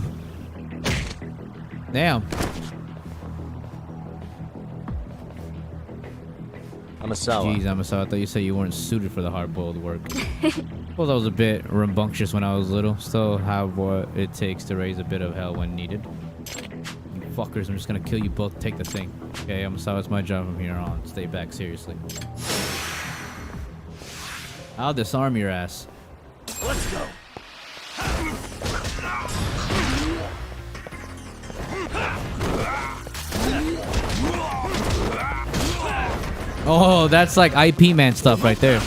Damn. Amasawa. Jeez, Amasawa, I thought you said you weren't suited for the hard-boiled work. Well, that was a bit rambunctious when I was little. Still have what it takes to raise a bit of hell when needed. You fuckers, I'm just gonna kill you both. Take the thing. Okay, Amasawa, it's my job from here on. Stay back, seriously. I'll disarm your ass. Let's go. Oh, that's like IP man stuff right there.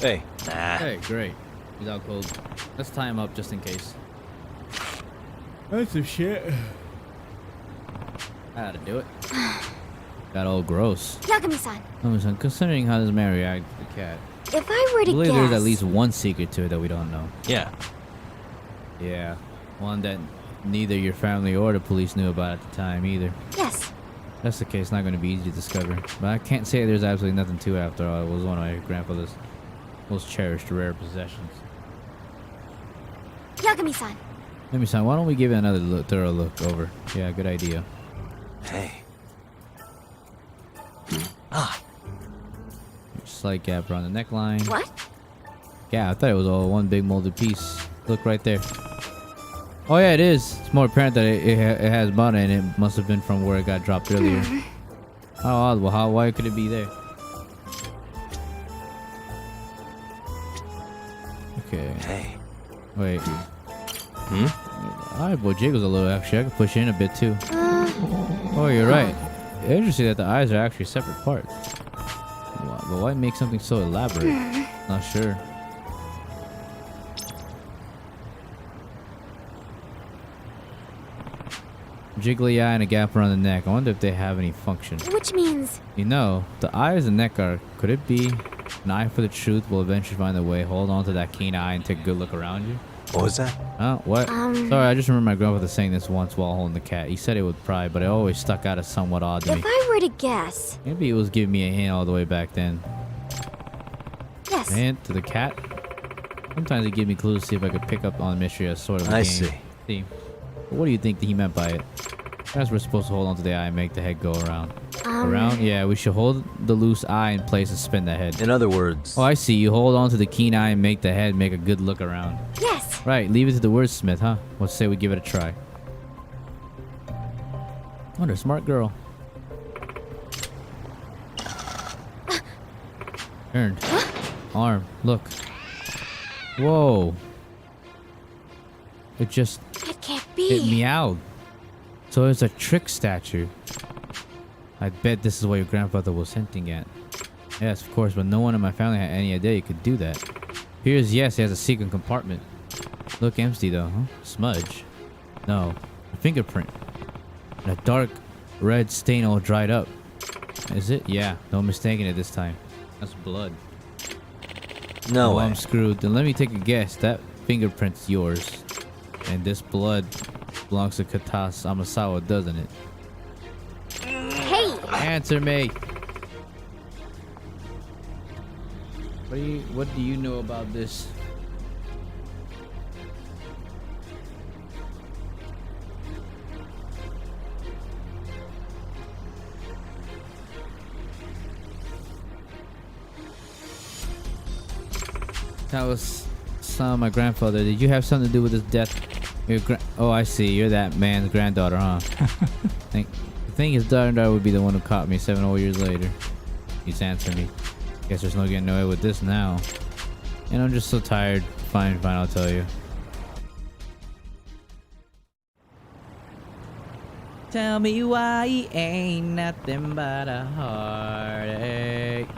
Hey. Nah. Hey, great. He's out cold. Let's tie him up just in case. That's some shit. I had to do it. Got all gross. Yagami-san, Considering how this man reacted to the cat, if I were I to believe guess... there's at least one secret to it that we don't know. Yeah. Yeah. One that neither your family or the police knew about at the time either. Yes. That's the case. It's not going to be easy to discover. But I can't say there's absolutely nothing to it after all. It was one of my grandfather's most cherished rare possessions. Yagami-san, Yagami-san, why don't we give it another thorough look over? Yeah, good idea. Hey. Slight gap around the neckline. what? Yeah, I thought it was all one big molded piece. Look right there. Oh yeah, it is. It's more apparent that it has body and it must have been from where it got dropped earlier. How odd. Well, why could it be there? Okay. Hey. Wait. Alright, well, jiggles a little actually. I could push in a bit too. Oh, you're right. Interesting that the eyes are actually separate parts. But why make something so elaborate? Not sure. Jiggly eye and a gap around the neck. I wonder if they have any function. Which means... You know, the eyes and neck are... Could it be an eye for the truth will eventually find a way? Hold on to that keen eye and take a good look around you? What was that? Huh? What? Sorry, I just remember my grandfather saying this once while holding the cat. He said it with pride, but it always stuck out as somewhat odd to me. If I were to guess... Maybe it was giving me a hint all the way back then. Yes. A hint to the cat? Sometimes it gave me clues to see if I could pick up on the mystery as sort of a game. I see. But what do you think that he meant by it? Guess we're supposed to hold on to the eye and make the head go around. Around? Yeah, we should hold the loose eye in place and spin the head. In other words... Oh, I see. You hold on to the keen eye and make the head make a good look around. Yes. Right, leave it to the wordsmith, huh? Let's say we give it a try. What a smart girl. Turned. Arm. Look. Whoa. It just... It can't It be. meowed. So it's a trick statue. I bet this is what your grandfather was hinting at. Yes, of course, but no one in my family had any idea you could do that. Here's yes, he has a secret compartment. Look empty though, huh? Smudge. No. A fingerprint. And a dark red stain all dried up. Is it? Yeah, no mistaking it this time. That's blood. No Oh, way. I'm screwed. Then let me take a guess. That fingerprint's yours. And this blood belongs to Katas Amasawa, doesn't it? Hey! Answer me. What do you know about this? That was son of my grandfather. Did you have something to do with his death? Oh, I see. You're that man's granddaughter, huh? I think his daughter would be the one who caught me 7 whole years later. He's answering me. Guess there's no getting away with this now. And I'm just so tired. Fine, I'll tell you. Tell me why he ain't nothing but a heartache.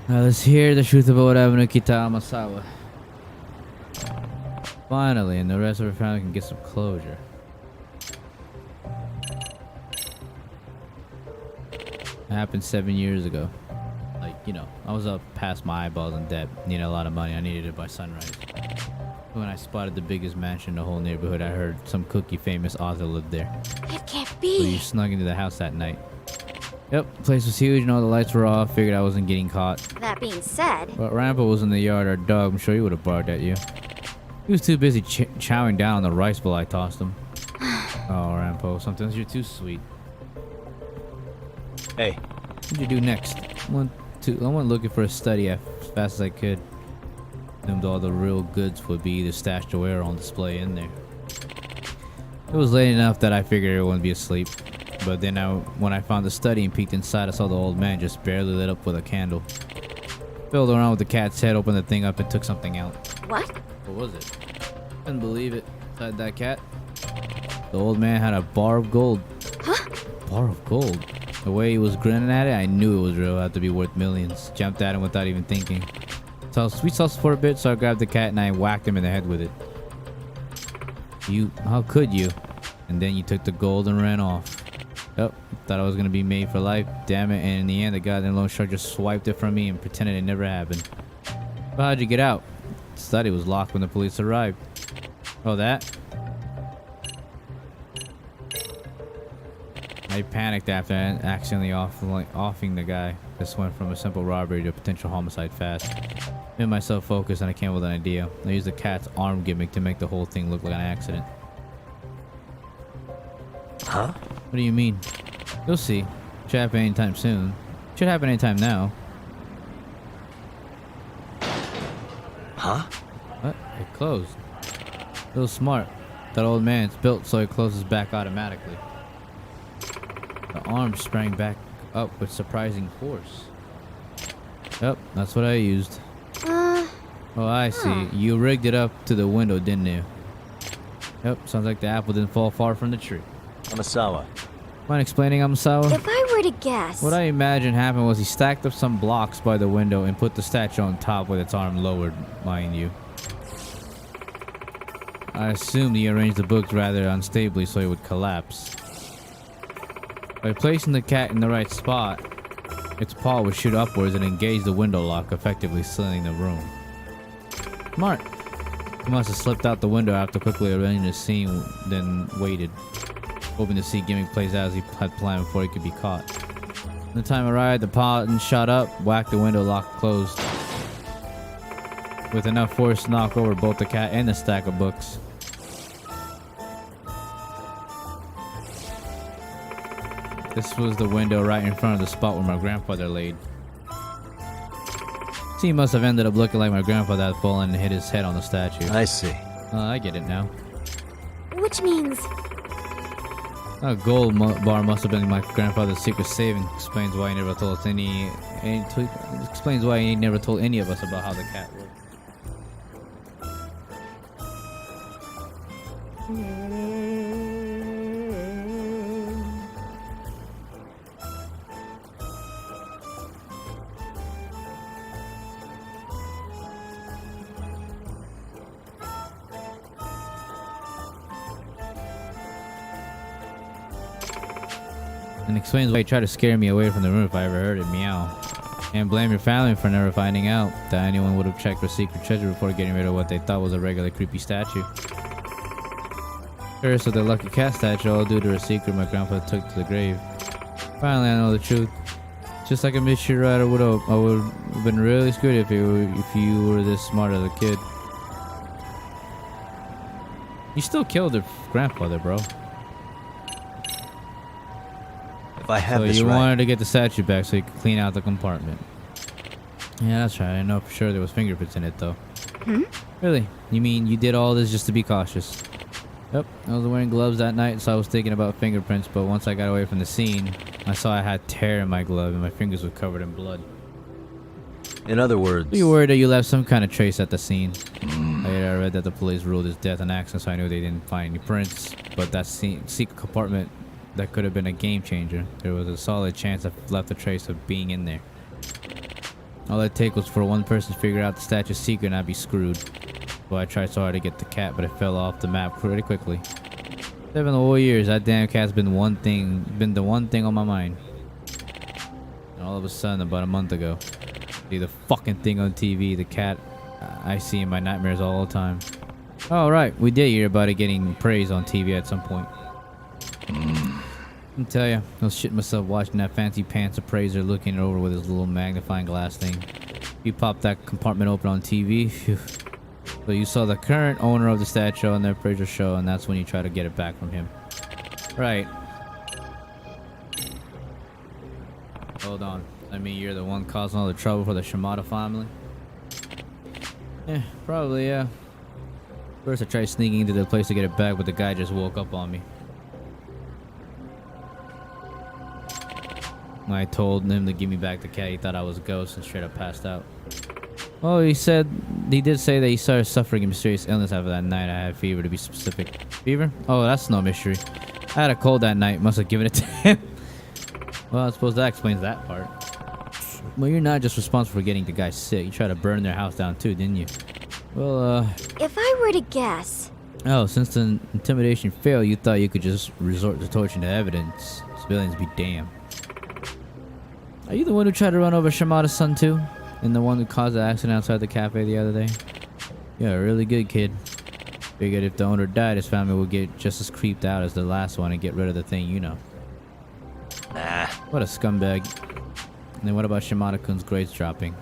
Now let's hear the truth about what happened to Kita Amasawa. Finally, and the rest of her family can get some closure. It happened 7 years ago. Like, you know, I was up past my eyeballs in debt, needed a lot of money. I needed it by sunrise. When I spotted the biggest mansion in the whole neighborhood, I heard some cookie famous author lived there. It can't So you be. snuck into the house that night. Yep, the place was huge and all the lights were off. Figured I wasn't getting caught. That being said, But Rampo was in the yard. Our dog, I'm sure he would have barked at you. He was too busy chowing down on the rice bowl I tossed him. Oh, Rampo, sometimes you're too sweet. Hey. What'd you do next? I went looking for a study as fast as I could. Assumed all the real goods would be either stashed away or on display in there. It was late enough that I figured everyone would be asleep. But then when I found the study and peeked inside, I saw the old man just barely lit up with a candle. Filled around with the cat's head, opened the thing up and took something out. what? What was it? Couldn't believe it. Inside that cat, the old man had a bar of gold. Huh? Bar of gold. The way he was grinning at it, I knew it was real. It had to be worth millions. Jumped at him without even thinking. So we sauced for a bit, so I grabbed the cat and I whacked him in the head with it. How could you? And then you took the gold and ran off. Yep, thought I was gonna be made for life. Damn it! And in the end, the goddamn loan shark just swiped it from me and pretended it never happened. But how'd you get out? Thought it was locked when the police arrived. Oh, that? I panicked after accidentally offing the guy. This went from a simple robbery to a potential homicide fast. Made myself focus and I came with an idea. I used the cat's arm gimmick to make the whole thing look like an accident. Huh? What do you mean? You'll see. Should happen anytime soon. Should happen anytime now. Huh? What? It closed. It was smart. That old man's built so it closes back automatically. The arm sprang back up with surprising force. Yep, that's what I used. Oh, I see. You rigged it up to the window, didn't you? Yep, sounds like the apple didn't fall far from the tree. Amasawa. Mind explaining, Amasawa? If I were to guess... What I imagine happened was he stacked up some blocks by the window and put the statue on top with its arm lowered, mind you. I assumed he arranged the books rather unstably so it would collapse. By placing the cat in the right spot, its paw would shoot upwards and engage the window lock, effectively sealing the room. Smart. He must have slipped out the window after quickly arranging the scene, then waited, hoping to see gimmick plays out as he had planned before he could be caught. When the time arrived, the paw shot up, whacked the window lock closed, with enough force to knock over both the cat and the stack of books. This was the window right in front of the spot where my grandfather laid. He must have ended up looking like my grandfather had fallen and hit his head on the statue. I see. I get it now. Which means... A gold bar must have been my grandfather's secret saving. Explains why he never told us explains why he never told any of us about how the cat worked. And explains why he tried to scare me away from the room if I ever heard it meow. And blame your family for never finding out that anyone would have checked for secret treasure before getting rid of what they thought was a regular creepy statue. Curse of the lucky cat statue, all due to a secret my grandfather took to the grave. Finally, I know the truth. Just like a mystery writer would hope, I would have been really screwed if you were this smart as a kid. You still killed your grandfather, bro. If I have So this you right, wanted to get the statue back so you could clean out the compartment. Yeah, that's right. I know for sure there was fingerprints in it, though. Really? You mean you did all this just to be cautious? Yep. I was wearing gloves that night, so I was thinking about fingerprints, but once I got away from the scene, I saw I had tear in my glove and my fingers were covered in blood. in other words, You worried that you left some kind of trace at the scene. Later, I read that the police ruled his death an accident, so I knew they didn't find any prints. But that secret compartment, that could have been a game changer. There was a solid chance I left a trace of being in there. All it take was for one person to figure out the statue's secret and I'd be screwed. Well, I tried so hard to get the cat, but it fell off the map pretty quickly. 7 whole years, that damn cat's been the one thing on my mind. And all of a sudden, about a month ago, see the fucking thing on TV, the cat I see in my nightmares all the time. Oh right, we did hear about it getting praise on TV at some point. I tell ya, I was shitting myself watching that fancy pants appraiser looking it over with his little magnifying glass thing. He popped that compartment open on TV. Phew. So you saw the current owner of the statue on the appraiser show, and that's when you try to get it back from him. Right. Hold on. I mean, you're the one causing all the trouble for the Shimada family? Yeah, probably, yeah. First I tried sneaking into the place to get it back, but the guy just woke up on me. When I told him to give me back the cat, he thought I was a ghost and straight up passed out. Oh, he did say that he started suffering a mysterious illness after that night. I had fever, to be specific. Fever? Oh, that's no mystery. I had a cold that night. Must have given it to him. Well, I suppose that explains that part. Well, you're not just responsible for getting the guy sick. You tried to burn their house down too, didn't you? Well, If I were to guess, oh, since the intimidation failed, you thought you could just resort to torching the evidence. Civilians be damned. Are you the one who tried to run over Shimada's son too? And the one who caused the accident outside the cafe the other day? Yeah, really good kid. Figured if the owner died, his family would get just as creeped out as the last one and get rid of the thing, you know. Nah. What a scumbag. And then what about Shimada-kun's grades dropping?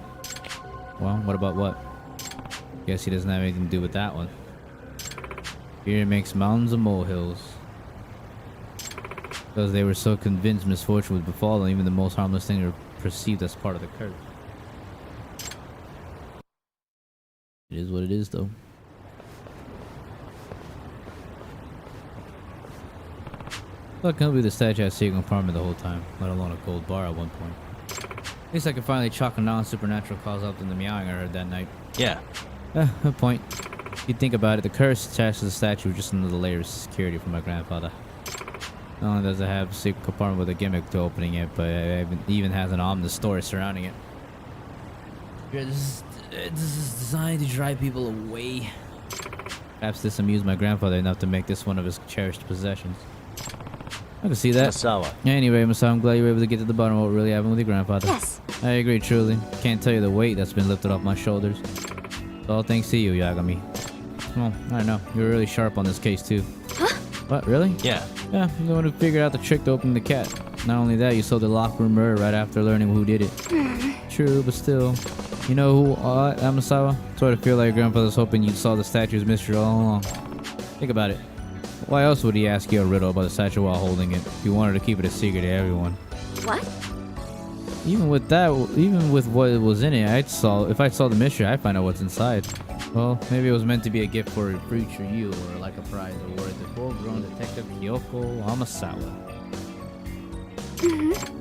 Well, what about what? Guess he doesn't have anything to do with that one. Fear makes mountains and molehills. Because they were so convinced misfortune would befall them, even the most harmless thing were perceived as part of the curse. It is what it is, though. Look, can't believe the statue had a secret compartment the whole time, let alone a gold bar at one point. At least I could finally chalk a non-supernatural cause up in the meowing I heard that night. Yeah. Good point. If you think about it, the curse attached to the statue was just another layer of security for my grandfather. Not only does it have a secret compartment with a gimmick to opening it, but it even has an ominous story surrounding it. This is designed to drive people away. Perhaps this amused my grandfather enough to make this one of his cherished possessions. I can see that. Masawa. Anyway, Masawa, I'm glad you were able to get to the bottom of what really happened with your grandfather. yes. I agree, truly. Can't tell you the weight that's been lifted off my shoulders. It's all thanks to you, Yagami. Well, I don't know. You were really sharp on this case, too. Huh? What, really? Yeah. Yeah, you're the one who figured out the trick to open the cat. Not only that, you sold the locker room mirror right after learning who did it. True, but still. You know who, Amasawa? Sort of feel like your grandfather's hoping you'd solve the statue's mystery all along. Think about it. Why else would he ask you a riddle about the statue while holding it? If he wanted to keep it a secret to everyone. What? Even with that, even with what was in it, if I solved the mystery, I'd find out what's inside. Well, maybe it was meant to be a gift for a future you, or like a prize award to full-grown detective Kyoko Amasawa.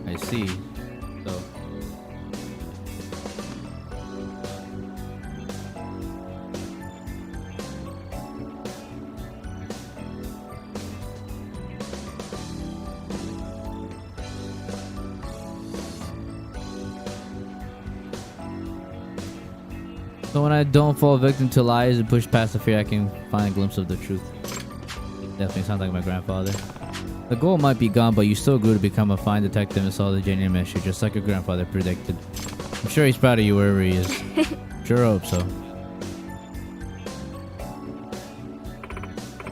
I see. So. So when I don't fall victim to lies and push past the fear, I can find a glimpse of the truth. Definitely sounds like my grandfather. The goal might be gone, but you still grew to become a fine detective and solve the genuine mystery, just like your grandfather predicted. I'm sure he's proud of you wherever he is. Sure hope so.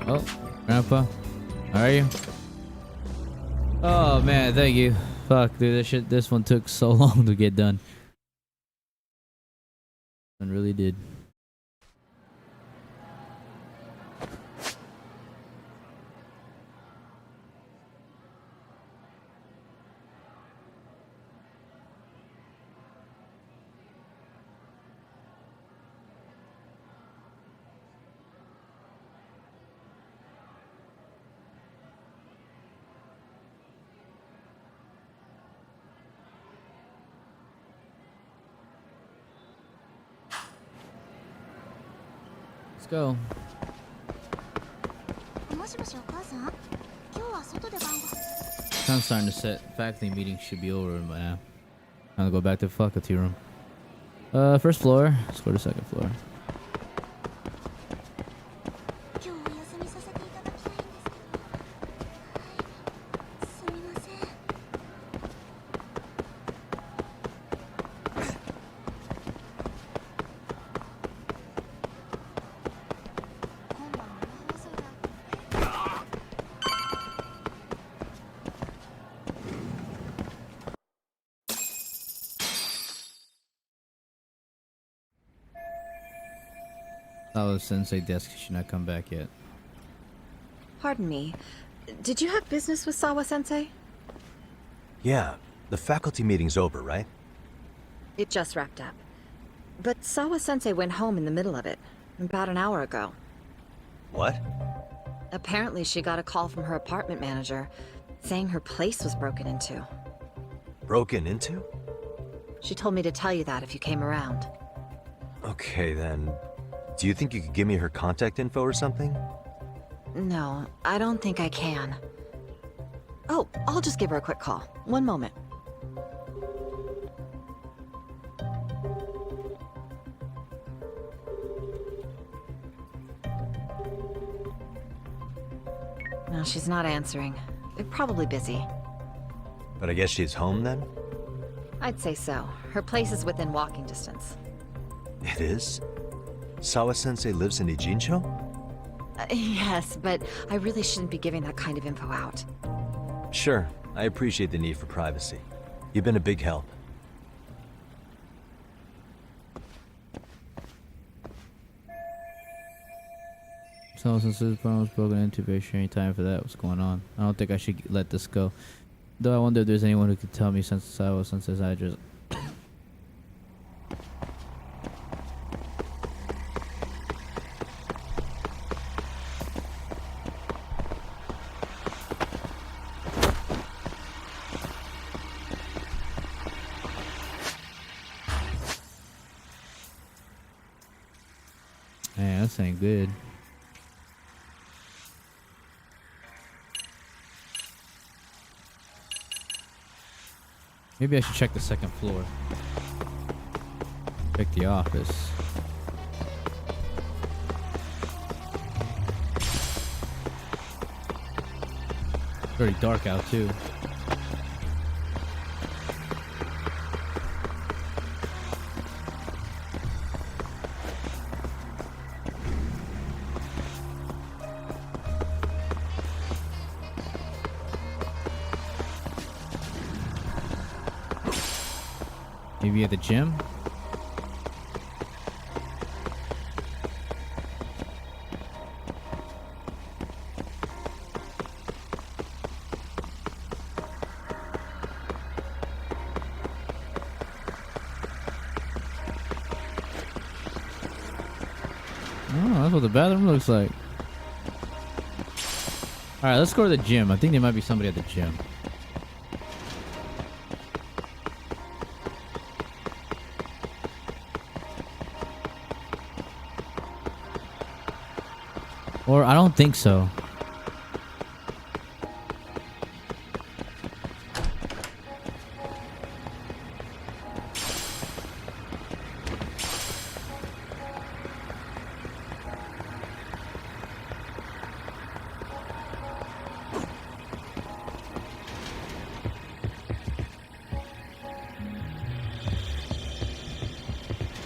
Oh, Grandpa, how are you? Oh man, thank you. Fuck, dude, this one took so long to get done. It really did. Let's go. もしもしお母さん、今日は外で晩ご。 Sun's starting to set. Faculty meeting should be over by now. Time to go back to the faculty room. First floor. Let's go to second floor. 今日お休みさせていただきたいんですけど。はい。すみません。今晩の生放送だ。 Sawa Sensei desk should not come back yet. Pardon me. Did you have business with Sawa-sensei? Yeah. The faculty meeting's over, right? It just wrapped up. But Sawa-sensei went home in the middle of it, about an hour ago. What? Apparently she got a call from her apartment manager, saying her place was broken into. Broken into? She told me to tell you that if you came around. Okay, then. Do you think you could give me her contact info or something? No, I don't think I can. Oh, I'll just give her a quick call. One moment. No, she's not answering. They're probably busy. But I guess she's home then? I'd say so. Her place is within walking distance. It is? Sawa-sensei lives in Ijincho? Yes, but I really shouldn't be giving that kind of info out. Sure, I appreciate the need for privacy. You've been a big help. So since this phone was broken into, very strange time for that. What's going on? I don't think I should let this go. Though I wonder if there's anyone who could tell me since his address. Man, this ain't good. Maybe I should check the second floor. Check the office. Very dark out too. Maybe at the gym? Oh, that's what the bathroom looks like. Alright, let's go to the gym. I think there might be somebody at the gym. Or I don't think so.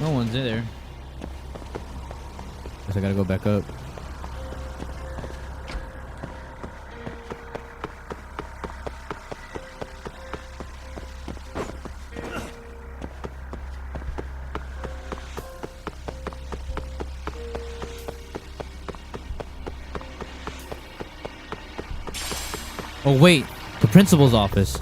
No one's in there. Guess I gotta go back up. Oh wait, the principal's office.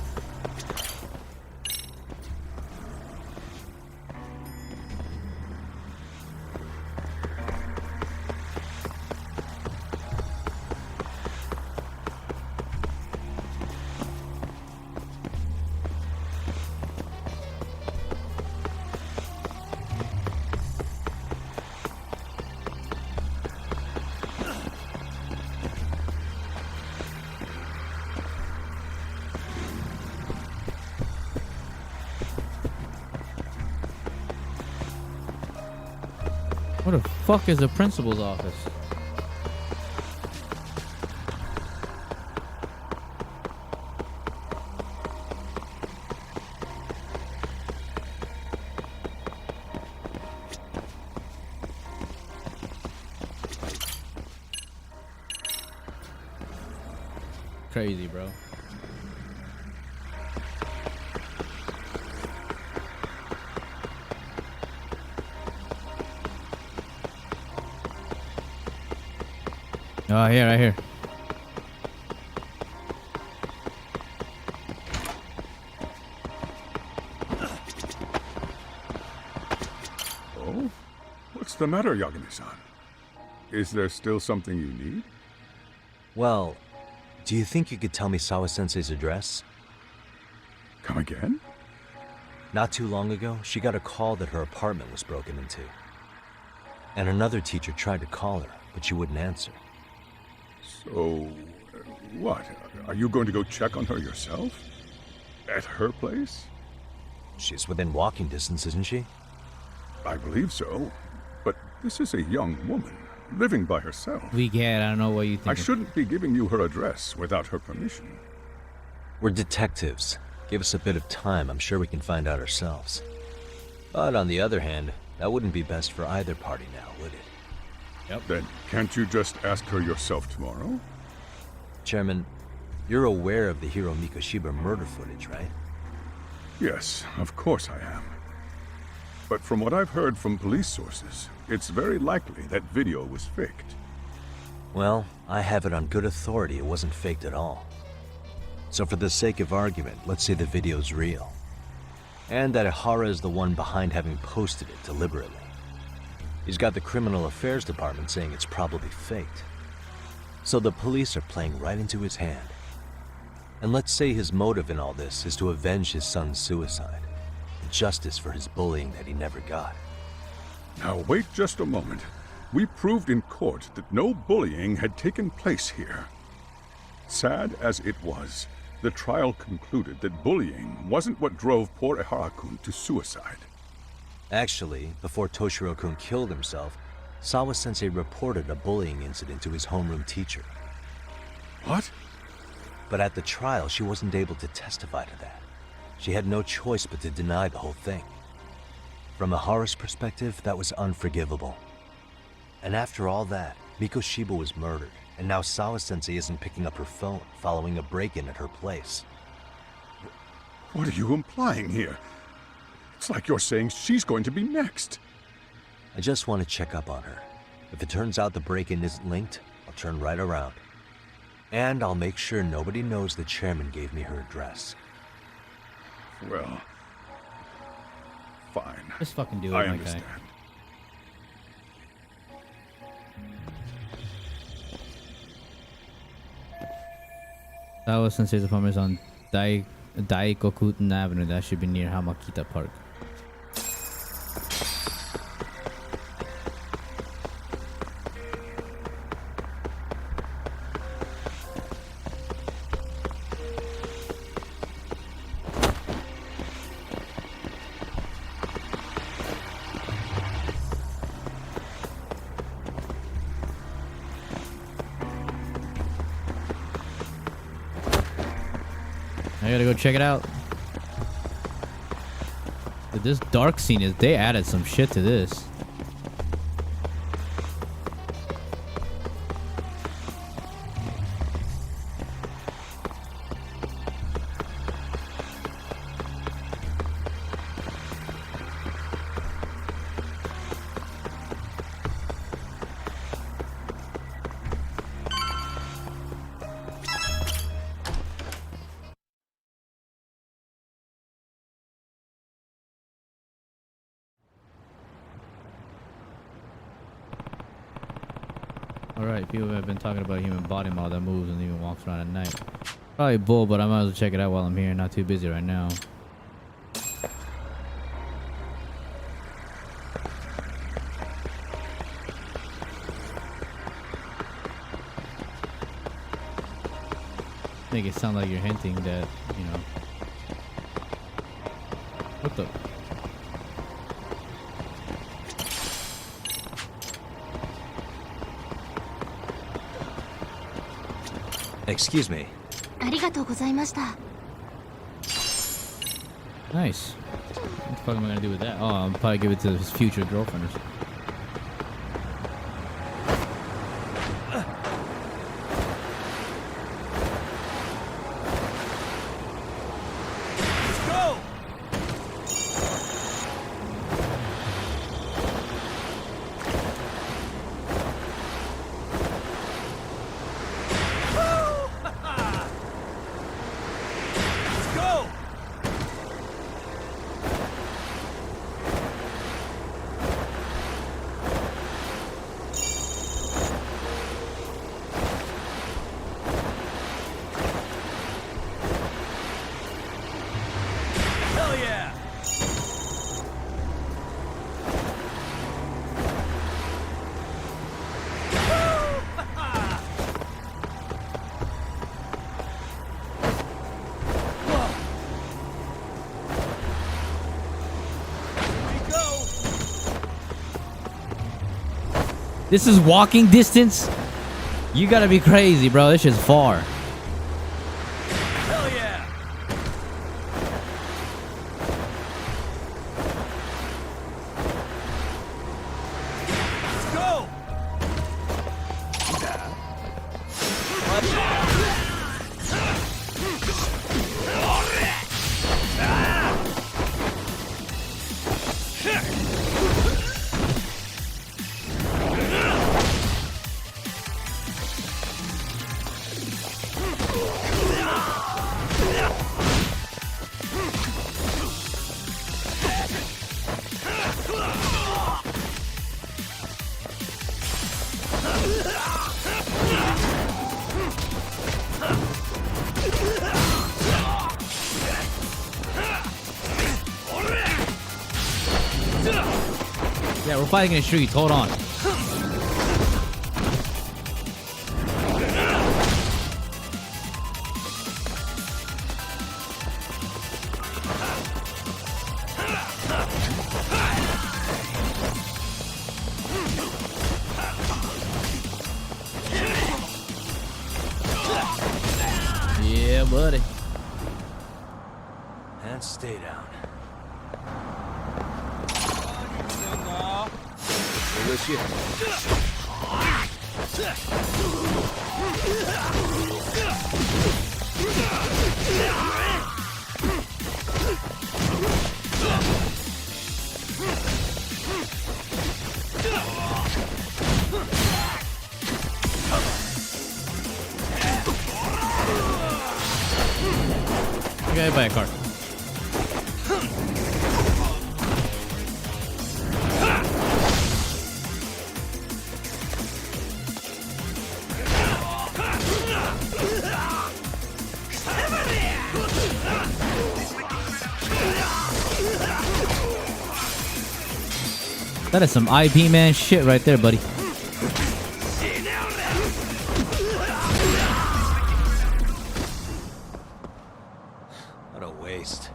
What the fuck is the principal's office? Crazy, bro. Oh, here, right here. Oh? What's the matter, Yagami-san? Is there still something you need? Well, do you think you could tell me Sawa-sensei's address? Come again? Not too long ago, she got a call that her apartment was broken into. And another teacher tried to call her, but she wouldn't answer. So, what? Are you going to go check on her yourself? At her place? She's within walking distance, isn't she? I believe so. But this is a young woman, living by herself. We get. I don't know what you think. I shouldn't be giving you her address without her permission. We're detectives. Give us a bit of time, I'm sure we can find out ourselves. But on the other hand, that wouldn't be best for either party now, would it? Then can't you just ask her yourself tomorrow? Chairman, you're aware of the Hiro Mikoshiba murder footage, right? Yes, of course I am. But from what I've heard from police sources, it's very likely that video was faked. Well, I have it on good authority it wasn't faked at all. So for the sake of argument, let's say the video's real. And that Ihara is the one behind having posted it deliberately. He's got the Criminal Affairs Department saying it's probably faked. So the police are playing right into his hand. And let's say his motive in all this is to avenge his son's suicide. Justice for his bullying that he never got. Now wait just a moment. We proved in court that no bullying had taken place here. Sad as it was, the trial concluded that bullying wasn't what drove poor Ihara-kun to suicide. Actually, before Toshiro-kun killed himself, Sawa-sensei reported a bullying incident to his homeroom teacher. What? But at the trial, she wasn't able to testify to that. She had no choice but to deny the whole thing. From Ihara's perspective, that was unforgivable. And after all that, Mikoshiba was murdered, and now Sawa-sensei isn't picking up her phone following a break-in at her place. What are you implying here? It's like you're saying she's going to be next. I just want to check up on her. If it turns out the break-in isn't linked, I'll turn right around. And I'll make sure nobody knows the chairman gave me her address. Well, fine. Just fucking do it, I my understand. guy. Sawa Sensei's apartment is on Daikokuten Avenue. That should be near Hamakita Park. I gotta go check it out. But this dark scene is, they added some shit to this. Alright, people have been talking about human body model that moves and even walks around at night. Probably bull, but I might as well check it out while I'm here. Not too busy right now. Make it sound like you're hinting that, you know. What the? Excuse me. ありがとうございました。 Nice. What the fuck am I gonna do with that? Oh, I'll probably give it to his future girlfriend or something. This is walking distance? You gotta be crazy, bro. This shit's far. Hell yeah! Let's go! Yeah, we're fighting in the streets. Hold on. Yeah, buddy. And stay down. I gotta buy a car. That is some IP man shit right there, buddy. What a waste.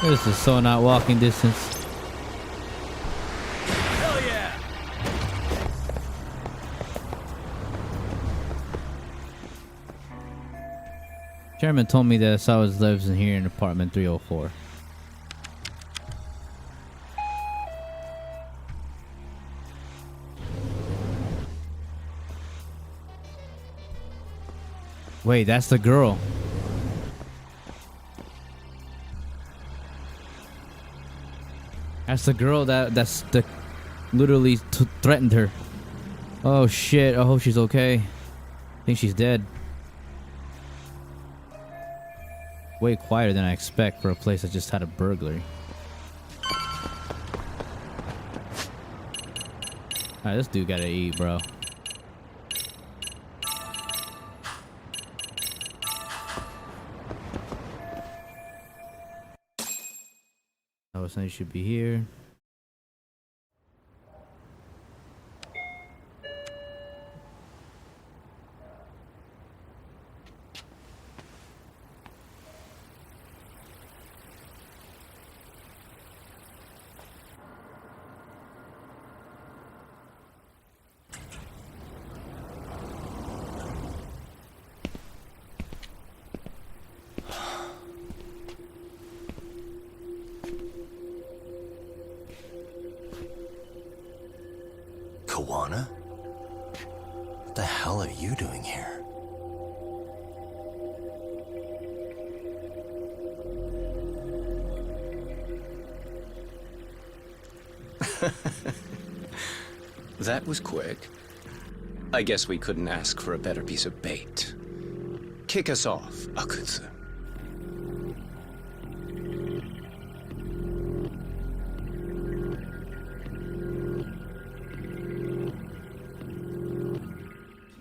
This is so not walking distance. Hell yeah! Chairman told me that Sawas lives in here in apartment 304. Wait, that's the girl. That's the girl that's literally threatened her. Oh shit, I hope she's okay. I think she's dead. Way quieter than I expect for a place that just had a burglary. Alright, this dude gotta eat, bro. I was saying you should be here. Kawana? What the hell are you doing here? That was quick. I guess we couldn't ask for a better piece of bait. Kick us off, Akutsu.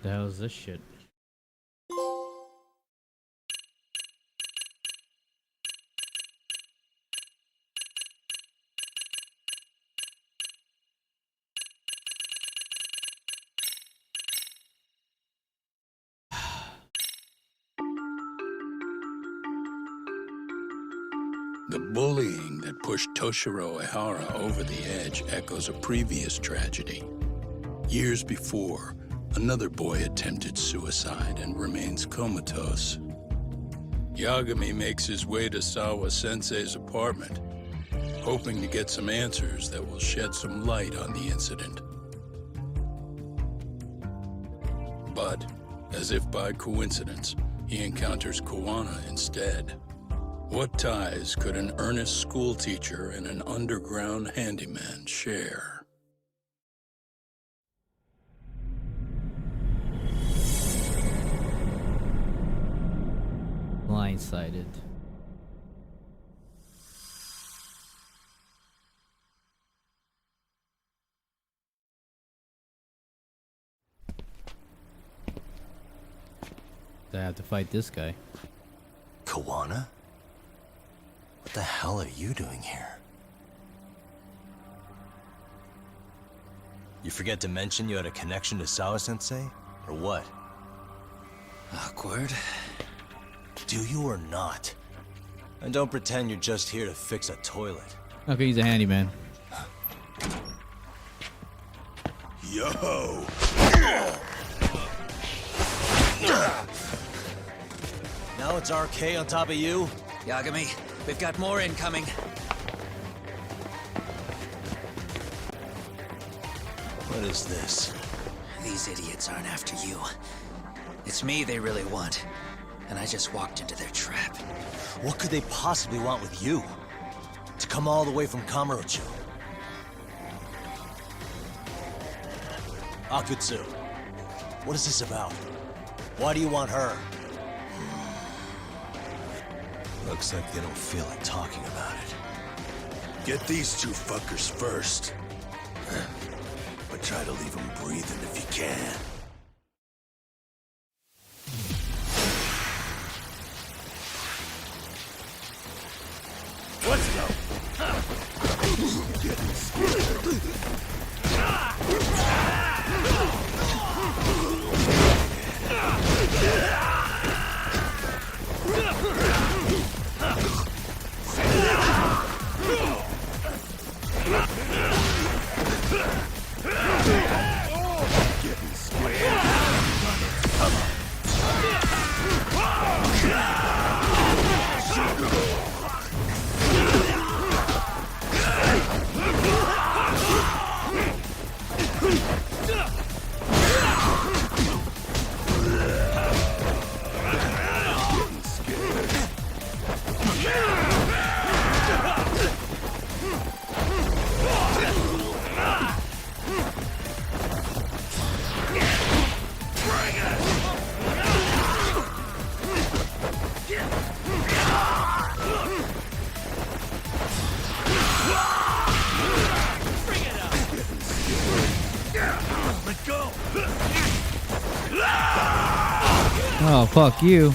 The hell is this shit? The bullying that pushed Toshiro Ehara over the edge echoes a previous tragedy. Years before, another boy attempted suicide and remains comatose. Yagami makes his way to Sawa-sensei's apartment, hoping to get some answers that will shed some light on the incident. But, as if by coincidence, he encounters Kuwana instead. What ties could an earnest schoolteacher and an underground handyman share? Blindsided. I have to fight this guy. Kuwana? What the hell are you doing here? You forget to mention you had a connection to Sawa-sensei? Or what? Awkward. Do you or not? And don't pretend you're just here to fix a toilet. Okay, he's a handyman. Yo! Now it's RK on top of you? Yagami, we've got more incoming. What is this? These idiots aren't after you. It's me they really want. And I just walked into their trap. What could they possibly want with you? To come all the way from Kamurocho? Akutsu, what is this about? Why do you want her? Looks like they don't feel like talking about it. Get these two fuckers first. But try to leave them breathing if you can. Let's go! Oh, fuck you.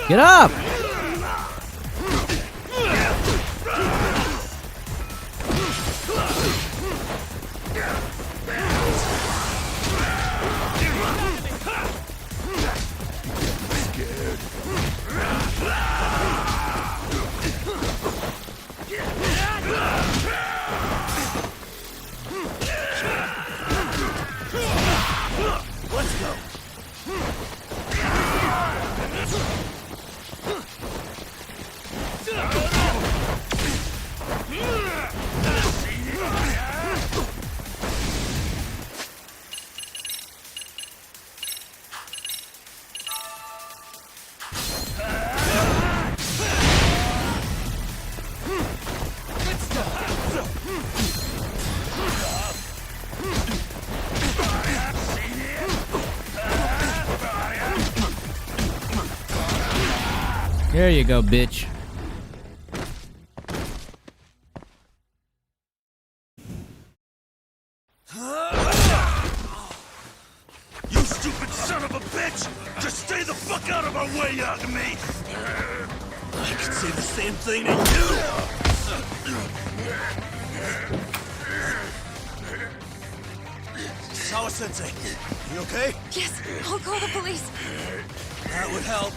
Get up! There you go, bitch. You stupid son of a bitch! Just stay the fuck out of our way, Yagami! I could say the same thing to you! Sawa-sensei, you okay? Yes, I'll call the police. That would help.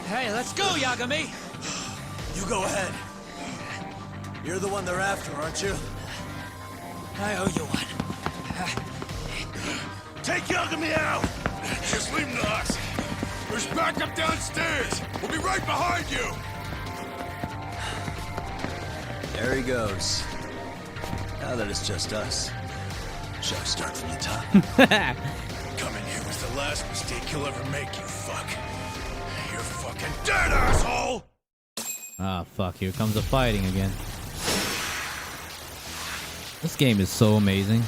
Hey, let's go, Yagami. You go ahead. You're the one they're after, aren't you? I owe you one. Take Yagami out! Just leave him to us. There's backup downstairs. We'll be right behind you. There he goes. Now that it's just us, shall I start from the top? Coming here was the last mistake you'll ever make, you fuck. You're fucking dead, asshole! Ah, fuck. Here comes the fighting again. This game is so amazing.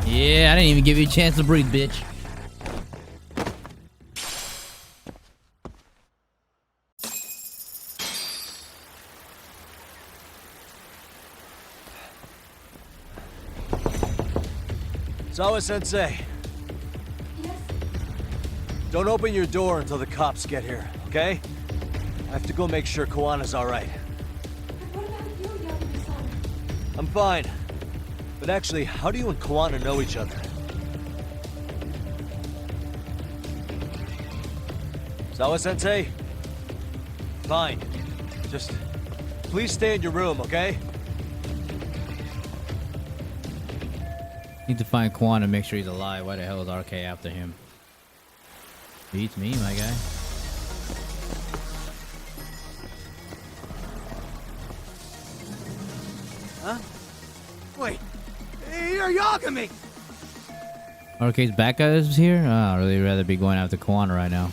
Yeah, I didn't even give you a chance to breathe, bitch. Sawa-sensei. Don't open your door until the cops get here, okay? I have to go make sure Kawana's alright. I'm fine. But actually, how do you and Kawana know each other? Sawa-sensei? Fine. Just please stay in your room, okay? Need to find Quan and make sure he's alive. Why the hell is RK after him? Beats me, my guy. Huh? Wait, you're Yagami! RK's back guys here? Oh, I'd really rather be going after Kawana right now.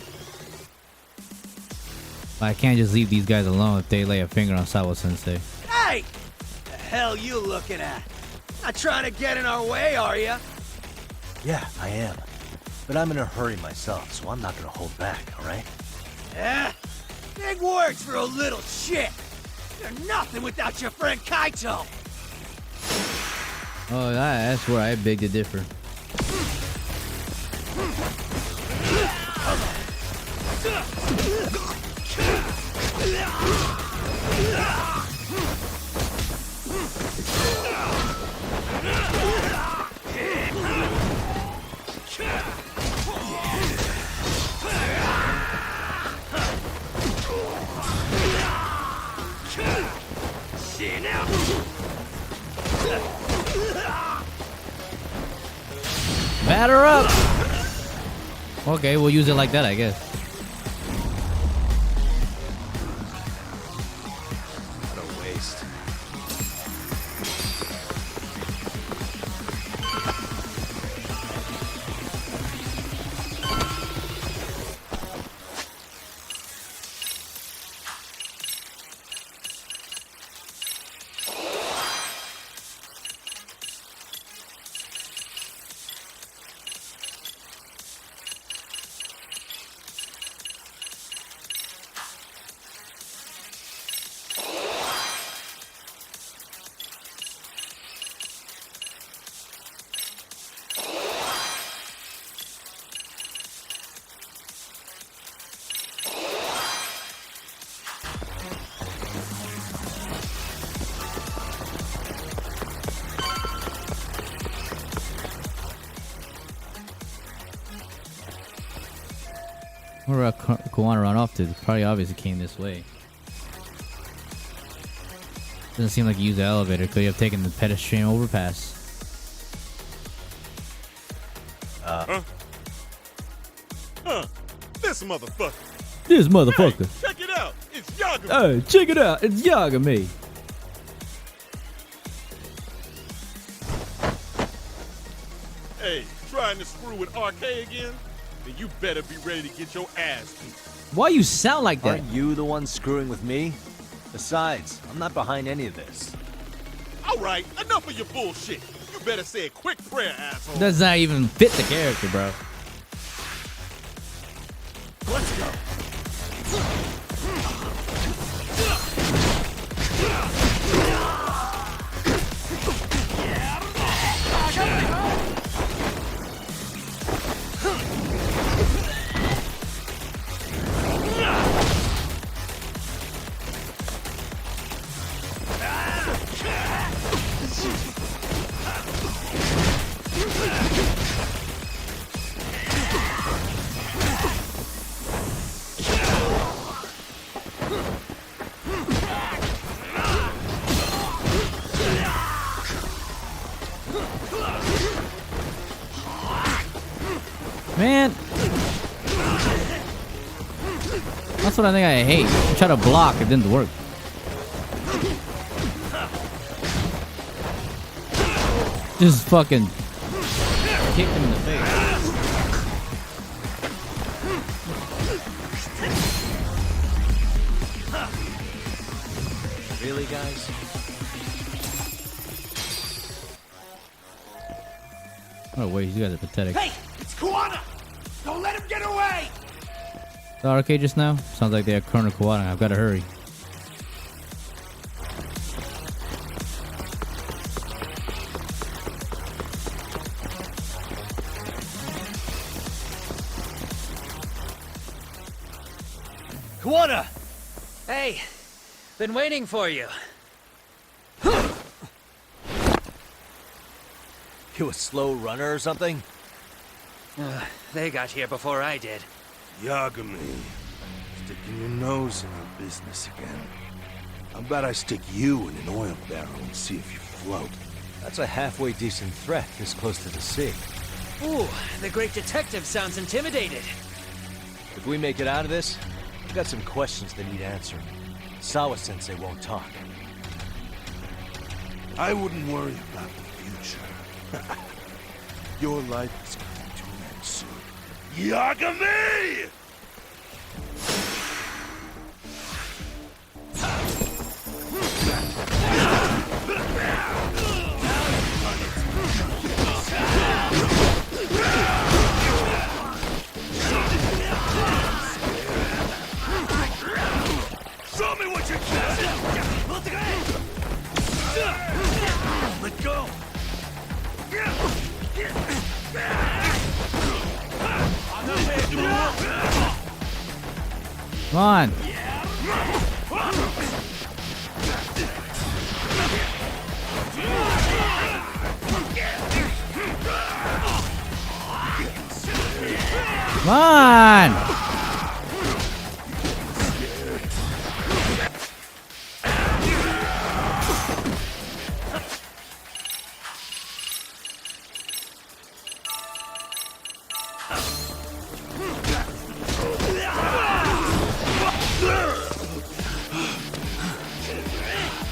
But I can't just leave these guys alone if they lay a finger on Sawa-sensei. Hey! The hell you looking at? Not trying to get in our way, are ya? Yeah, I am. But I'm in a hurry myself, so I'm not gonna hold back, alright? Yeah? Big words for a little shit! You're nothing without your friend Kaito! Oh, that's where I beg to differ. Batter up! Okay, we'll use it like that, I guess. What a waste. Where Kawana run off to? Probably obviously came this way. Doesn't seem like he used the elevator. Could he have taken the pedestrian overpass? This motherfucker. This motherfucker. Check it out. It's Yagami. Hey, check it out. It's Yagami. Hey, trying to screw with RK again? Then you better be ready to get your ass beat. Why you sound like that? Aren't you the one screwing with me? Besides, I'm not behind any of this. All right, enough of your bullshit. You better say a quick prayer, asshole. Does not even fit the character, bro. Let's go. Man. That's what I think I hate. I try to block, it didn't work. Just fucking kicked him in the face. Really, guys? Oh wait, you guys are pathetic. Hey, it's Kuwana! Don't let him get away! The arcade just now? Sounds like they have Colonel Kuwana. I've got to hurry. Kuwana! Hey, been waiting for you. You a slow runner or something? They got here before I did. Yagami, sticking your nose in our business again. How about I stick you in an oil barrel and see if you float? That's a halfway decent threat this close to the sea. Ooh, the great detective sounds intimidated. If we make it out of this, we've got some questions that need answering. Sawa-sensei won't talk. I wouldn't worry about the future. Your life is coming to an end soon. Yagami! Show me what you got! Let go! Come on. Come on.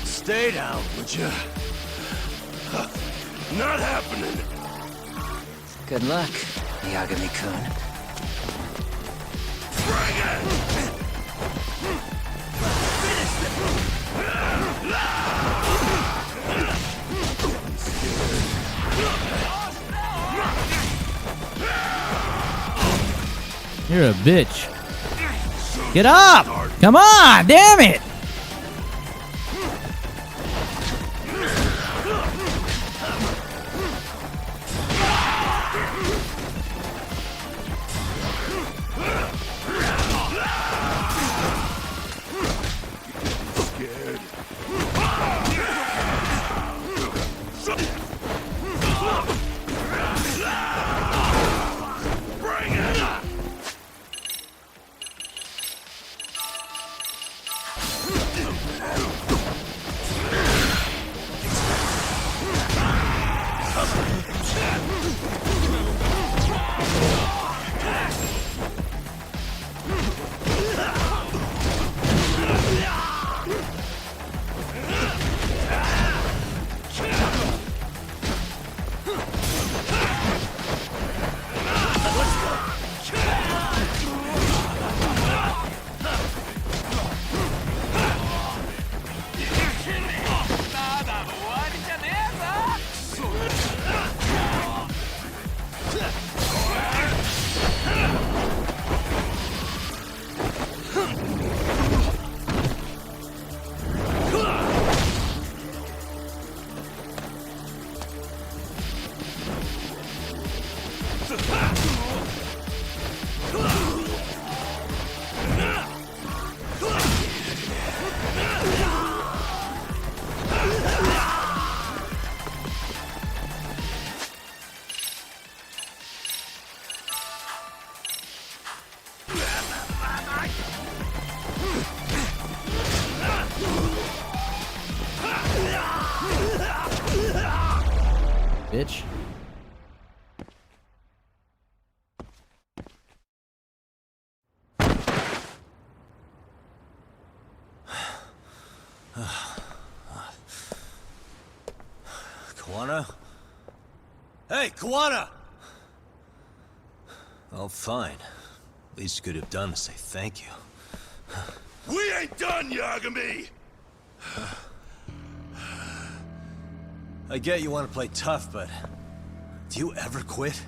Stay down, would you? Not happening. Good luck, Yagami-kun. You're a bitch. Get up! Come on! Damn it! Bitch. Kuwana? Hey, Kuwana! Oh, fine. Least you could have done is say thank you. We ain't done, Yagami! I get you want to play tough, but do you ever quit?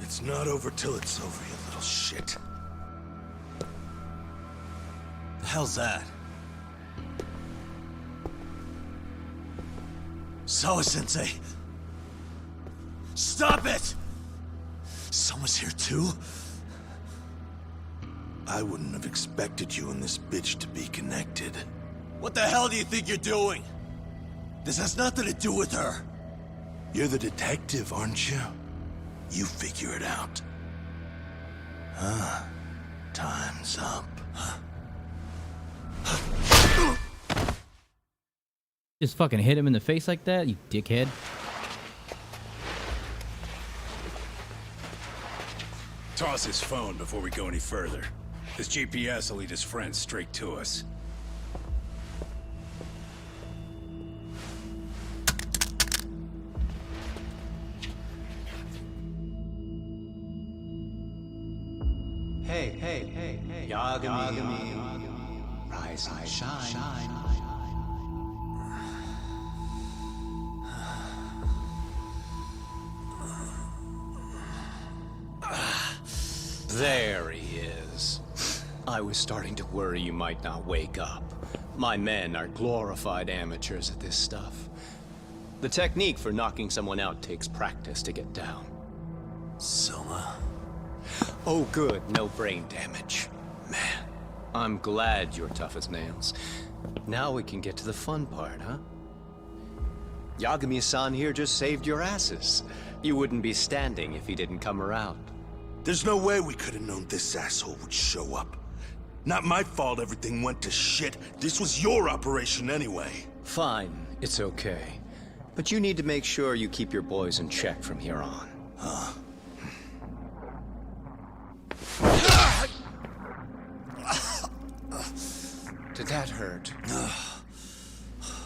It's not over till it's over, you little shit. The hell's that? Sawa-sensei! Stop it! Someone's here too? I wouldn't have expected you and this bitch to be connected. What the hell do you think you're doing? This has nothing to do with her. You're the detective, aren't you? You figure it out. Time's up. Just fucking hit him in the face like that, you dickhead. Toss his phone before we go any further. This GPS will lead his friends straight to us. Hey, Yagami. Rise and shine. There he is. I was starting to worry you might not wake up. My men are glorified amateurs at this stuff. The technique for knocking someone out takes practice to get down. Soma? Oh good, no brain damage. Man, I'm glad you're tough as nails. Now we can get to the fun part, huh? Yagami-san here just saved your asses. You wouldn't be standing if he didn't come around. There's no way we could have known this asshole would show up. Not my fault everything went to shit. This was your operation anyway. Fine, it's okay. But you need to make sure you keep your boys in check from here on. Huh? Did that hurt?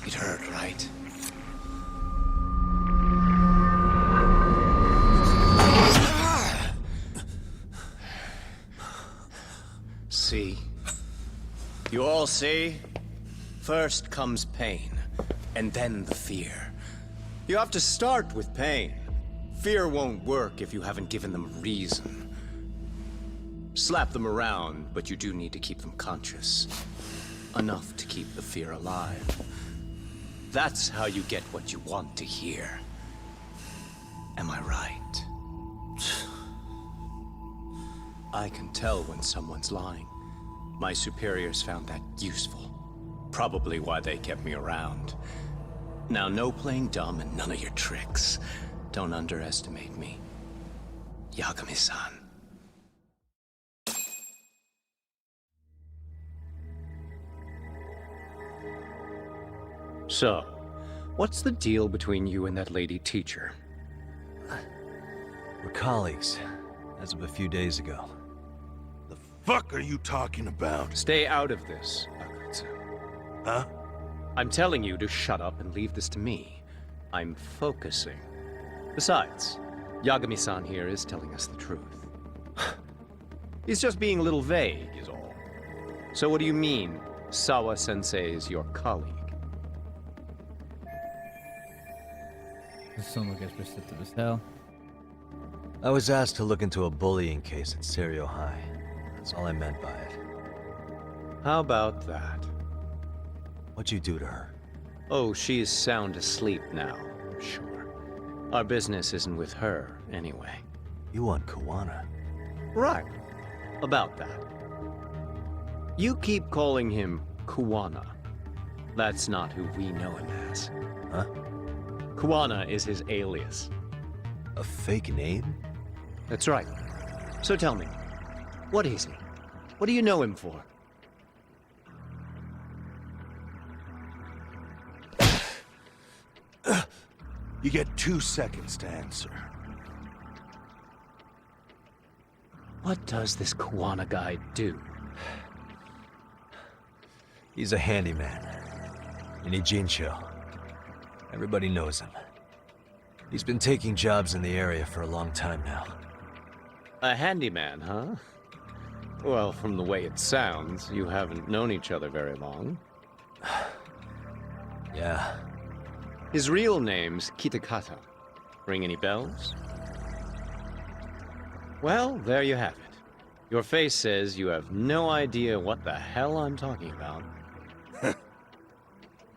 It hurt, right? See? You all see? First comes pain, and then the fear. You have to start with pain. Fear won't work if you haven't given them a reason. Slap them around, but you do need to keep them conscious. Enough to keep the fear alive. That's how you get what you want to hear. Am I right? I can tell when someone's lying. My superiors found that useful. Probably why they kept me around. Now, no playing dumb and none of your tricks. Don't underestimate me. Yagami-san. So, what's the deal between you and that lady teacher? We're colleagues, as of a few days ago. The fuck are you talking about? Stay out of this, Akutsu. Huh? I'm telling you to shut up and leave this to me. I'm focusing. Besides, Yagami-san here is telling us the truth. He's just being a little vague, is all. So what do you mean, Sawa-sensei is your colleague? Soma gets persistent as hell. I was asked to look into a bullying case at Serio High. That's all I meant by it. How about that? What'd you do to her? Oh, she's sound asleep now, I'm sure. Our business isn't with her, anyway. You want Kuwana? Right. About that. You keep calling him Kuwana. That's not who we know him as. Huh? Kuwana is his alias. A fake name? That's right. So tell me, what is he? What do you know him for? You get 2 seconds to answer. What does this Kuwana guy do? He's a handyman. In Ijincho. Everybody knows him. He's been taking jobs in the area for a long time now. A handyman, huh? Well, from the way it sounds, you haven't known each other very long. Yeah. His real name's Kitakata. Ring any bells? Well, there you have it. Your face says you have no idea what the hell I'm talking about.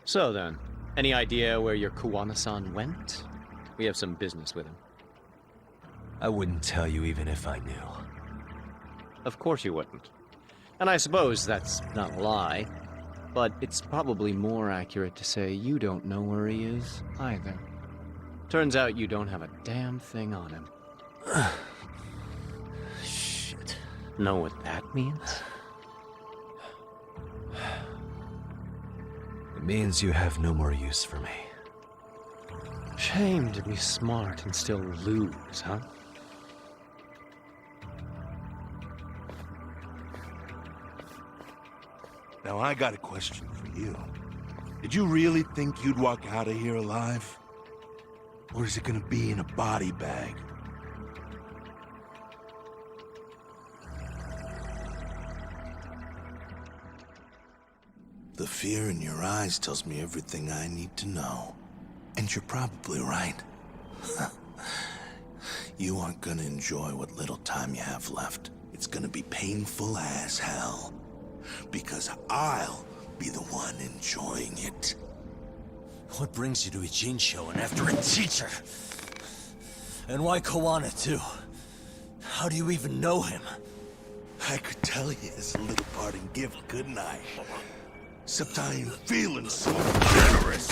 So then, any idea where your Kuwana-san went? We have some business with him. I wouldn't tell you even if I knew. Of course you wouldn't. And I suppose that's not a lie. But it's probably more accurate to say you don't know where he is, either. Turns out you don't have a damn thing on him. Shit. Know what that means? It means you have no more use for me. Shame to be smart and still lose, huh? Now I got a question for you. Did you really think you'd walk out of here alive? Or is it gonna be in a body bag? The fear in your eyes tells me everything I need to know. And you're probably right. You aren't gonna enjoy what little time you have left. It's gonna be painful as hell. Because I'll be the one enjoying it. What brings you to Ijincho and after a teacher? And why Kuwana, too? How do you even know him? I could tell you as a little parting gift, couldn't I? Except I ain't feeling so generous.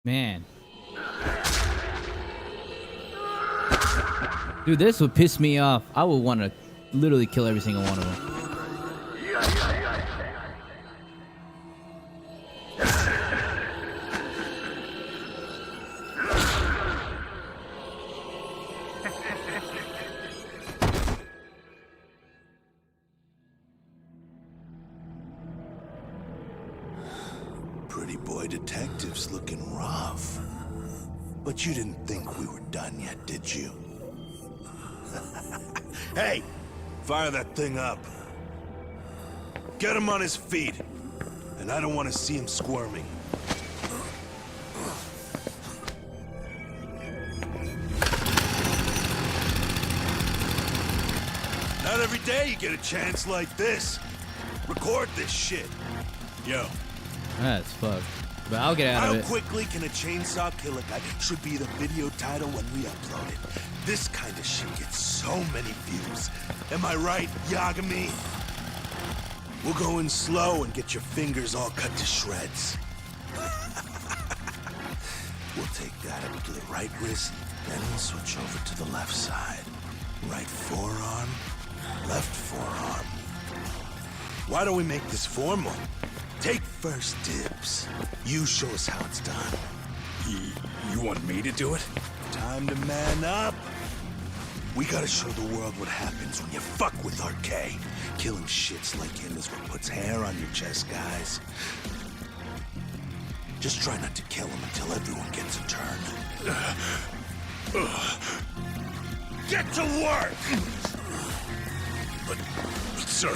Man. Dude, this would piss me off. I would want to literally kill every single one of them. Pretty boy detectives looking rough. But you didn't think we were done yet, did you? Hey! Fire that thing up. Get him on his feet. And I don't want to see him squirming. Not every day you get a chance like this. Record this shit. Yo. That's fucked. But I'll get out of it. How quickly can a chainsaw kill a guy? Should be the video title when we upload it. This kind of shit gets so many views. Am I right, Yagami? We'll go in slow and get your fingers all cut to shreds. We'll take that up to the right wrist, then we'll switch over to the left side. Right forearm, left forearm. Why don't we make this formal? Take first dibs. You show us how it's done. You want me to do it? Time to man up. We gotta show the world what happens when you fuck with RK. Killing shits like him is what puts hair on your chest, guys. Just try not to kill him until everyone gets a turn. Get to work! But, sir...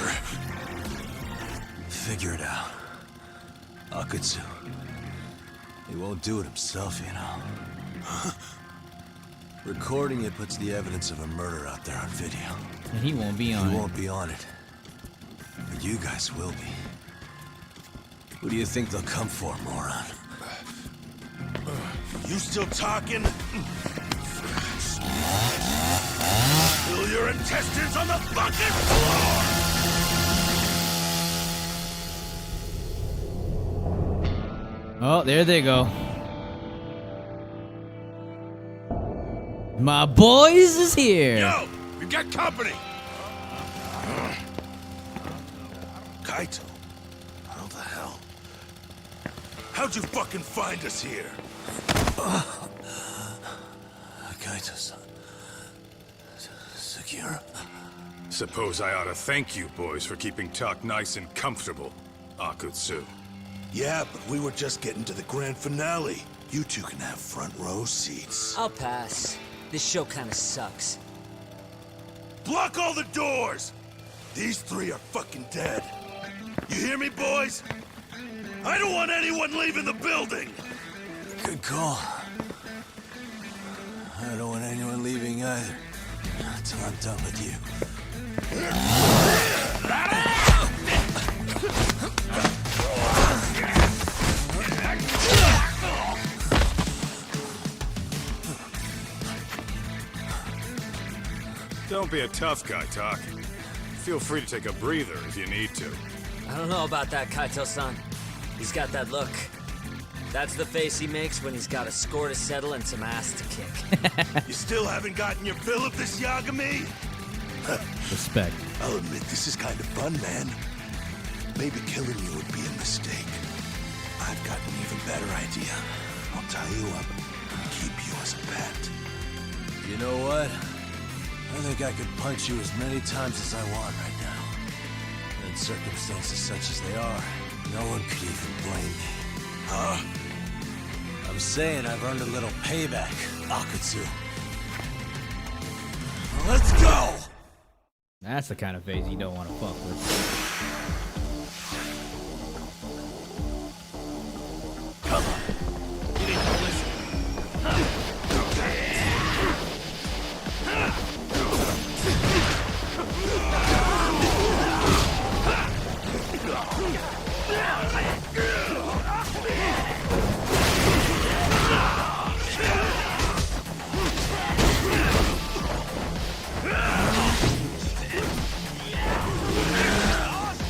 Figure it out. Akutsu. He won't do it himself, you know. Recording it puts the evidence of a murder out there on video. And he won't be on it. He won't be on it. But you guys will be. Who do you think they'll come for, moron? You still talking? Spill your intestines on the fucking floor! Oh, there they go. My boys is here. Yo, we got company. Kaito? How the hell? How'd you fucking find us here? Kaito-san. Sekiro. Suppose I ought to thank you boys for keeping talk nice and comfortable, Akutsu. Yeah, but we were just getting to the grand finale. You two can have front row seats. I'll pass. This show kinda sucks. Block all the doors! These three are fucking dead. You hear me, boys? I don't want anyone leaving the building! Good call. I don't want anyone leaving either. Until I'm done with you. Don't be a tough guy, Talk. Feel free to take a breather if you need to. I don't know about that, Kaito-san. He's got that look. That's the face he makes when he's got a score to settle and some ass to kick. You still haven't gotten your fill of this, Yagami? Respect. I'll admit this is kind of fun, man. Maybe killing you would be a mistake. I've got an even better idea. I'll tie you up and keep you as a pet. You know what? I think I could punch you as many times as I want right now. In circumstances such as they are, no one could even blame me. Huh? I'm saying I've earned a little payback, Akutsu. Let's go! That's the kind of phase you don't want to fuck with.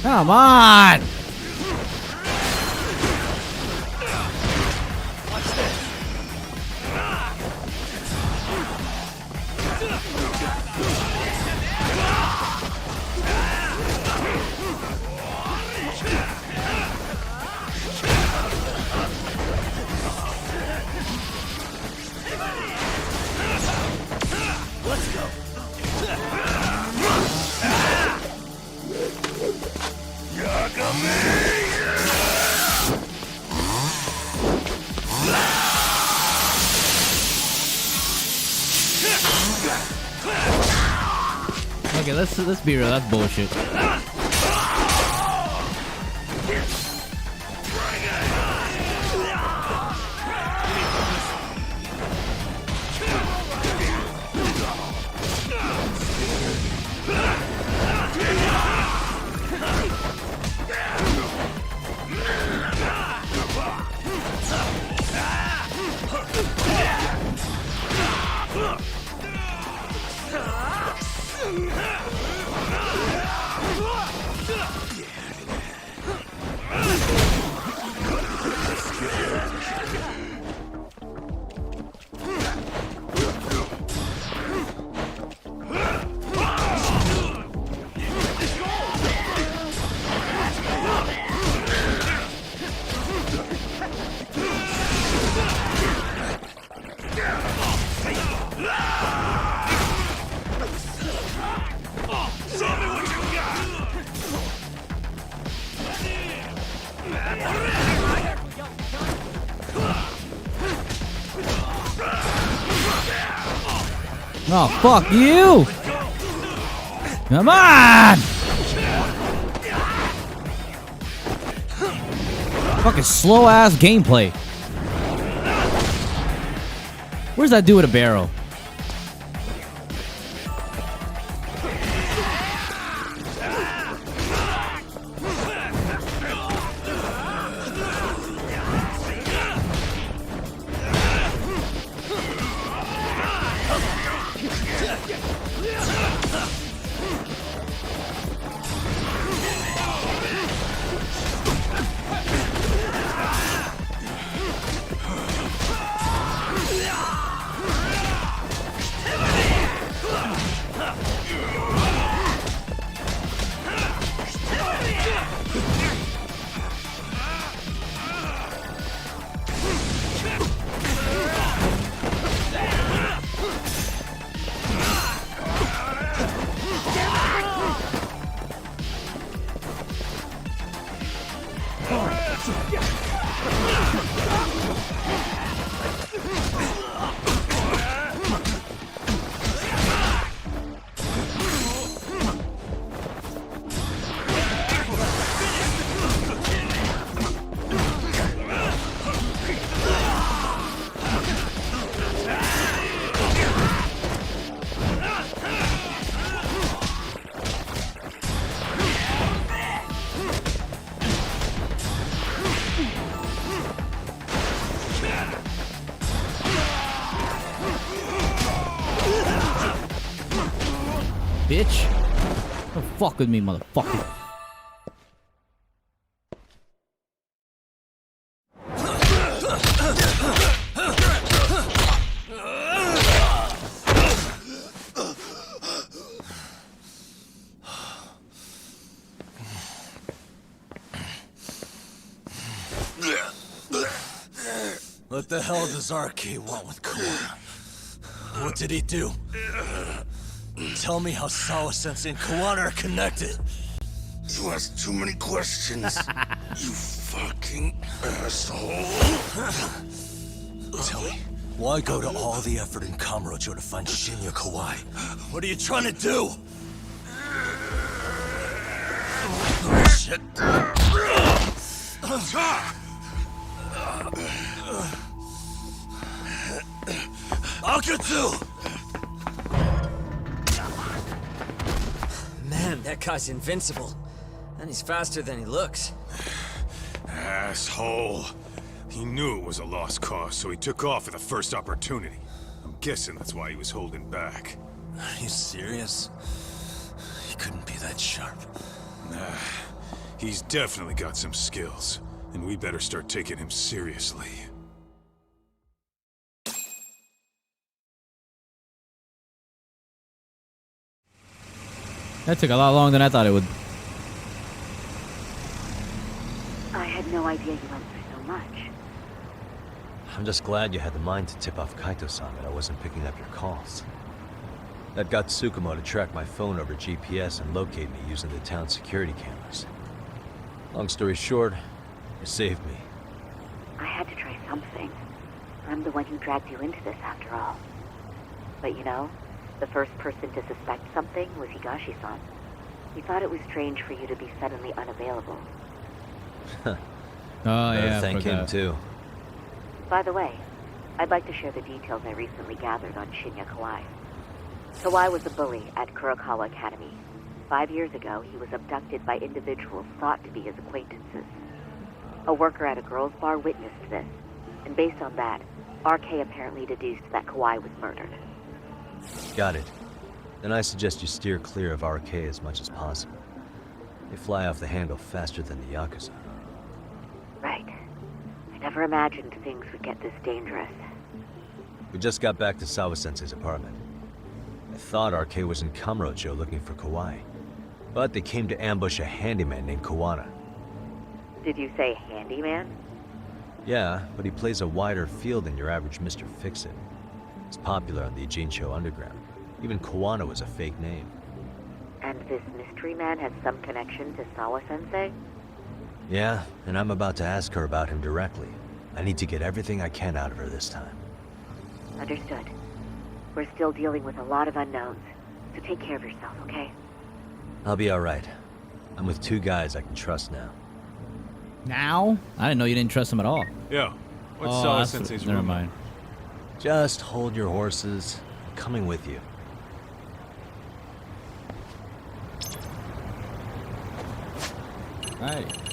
Come on! Let's go! Okay, let's be real. That's bullshit. Oh, fuck you! Come on! Fucking slow ass gameplay. Where's that dude with a barrel? bitch. Don't fuck with me, motherfucker. What the hell does RK want with Core? What did he do? Tell me how Sawa-sensei and Kawana are connected. You ask too many questions. You fucking asshole. Tell me, why go to all the effort in Kamurocho to find Shinya Kawai? What are you trying to do? Shit. Akatsu! Man, that guy's invincible. And he's faster than he looks. Asshole. He knew it was a lost cause, so he took off at the first opportunity. I'm guessing that's why he was holding back. Are you serious? He couldn't be that sharp. Nah, he's definitely got some skills, and we better start taking him seriously. That took a lot longer than I thought it would. I had no idea you went through so much. I'm just glad you had the mind to tip off Kaito-san that I wasn't picking up your calls. That got Tsukumo to track my phone over GPS and locate me using the town security cameras. Long story short, you saved me. I had to try something. I'm the one who dragged you into this after all. But you know, the first person to suspect something was Higashi-san. He thought it was strange for you to be suddenly unavailable. Oh yeah, thank him too. By the way, I'd like to share the details I recently gathered on Shinya Kawai. Kawai was a bully at Kurokawa Academy. 5 years ago, he was abducted by individuals thought to be his acquaintances. A worker at a girls' bar witnessed this, and based on that, RK apparently deduced that Kawai was murdered. Got it. Then I suggest you steer clear of RK as much as possible. They fly off the handle faster than the Yakuza. Right. I never imagined things would get this dangerous. We just got back to Sawa-sensei's apartment. I thought RK was in Kamurocho looking for Kawai, but they came to ambush a handyman named Kawana. Did you say handyman? Yeah, but he plays a wider field than your average Mr. Fix-It. He's popular on the Ijincho underground. Even Kawana was a fake name. And this mystery man has some connection to Sawa-sensei? Yeah, and I'm about to ask her about him directly. I need to get everything I can out of her this time. Understood. We're still dealing with a lot of unknowns, so take care of yourself, okay? I'll be alright. I'm with 2 guys I can trust now. Now? I didn't know you didn't trust him at all. Yeah. What's Oh, Sawa-sensei's never rumor? mind. Just hold your horses. I'm coming with you. Alright.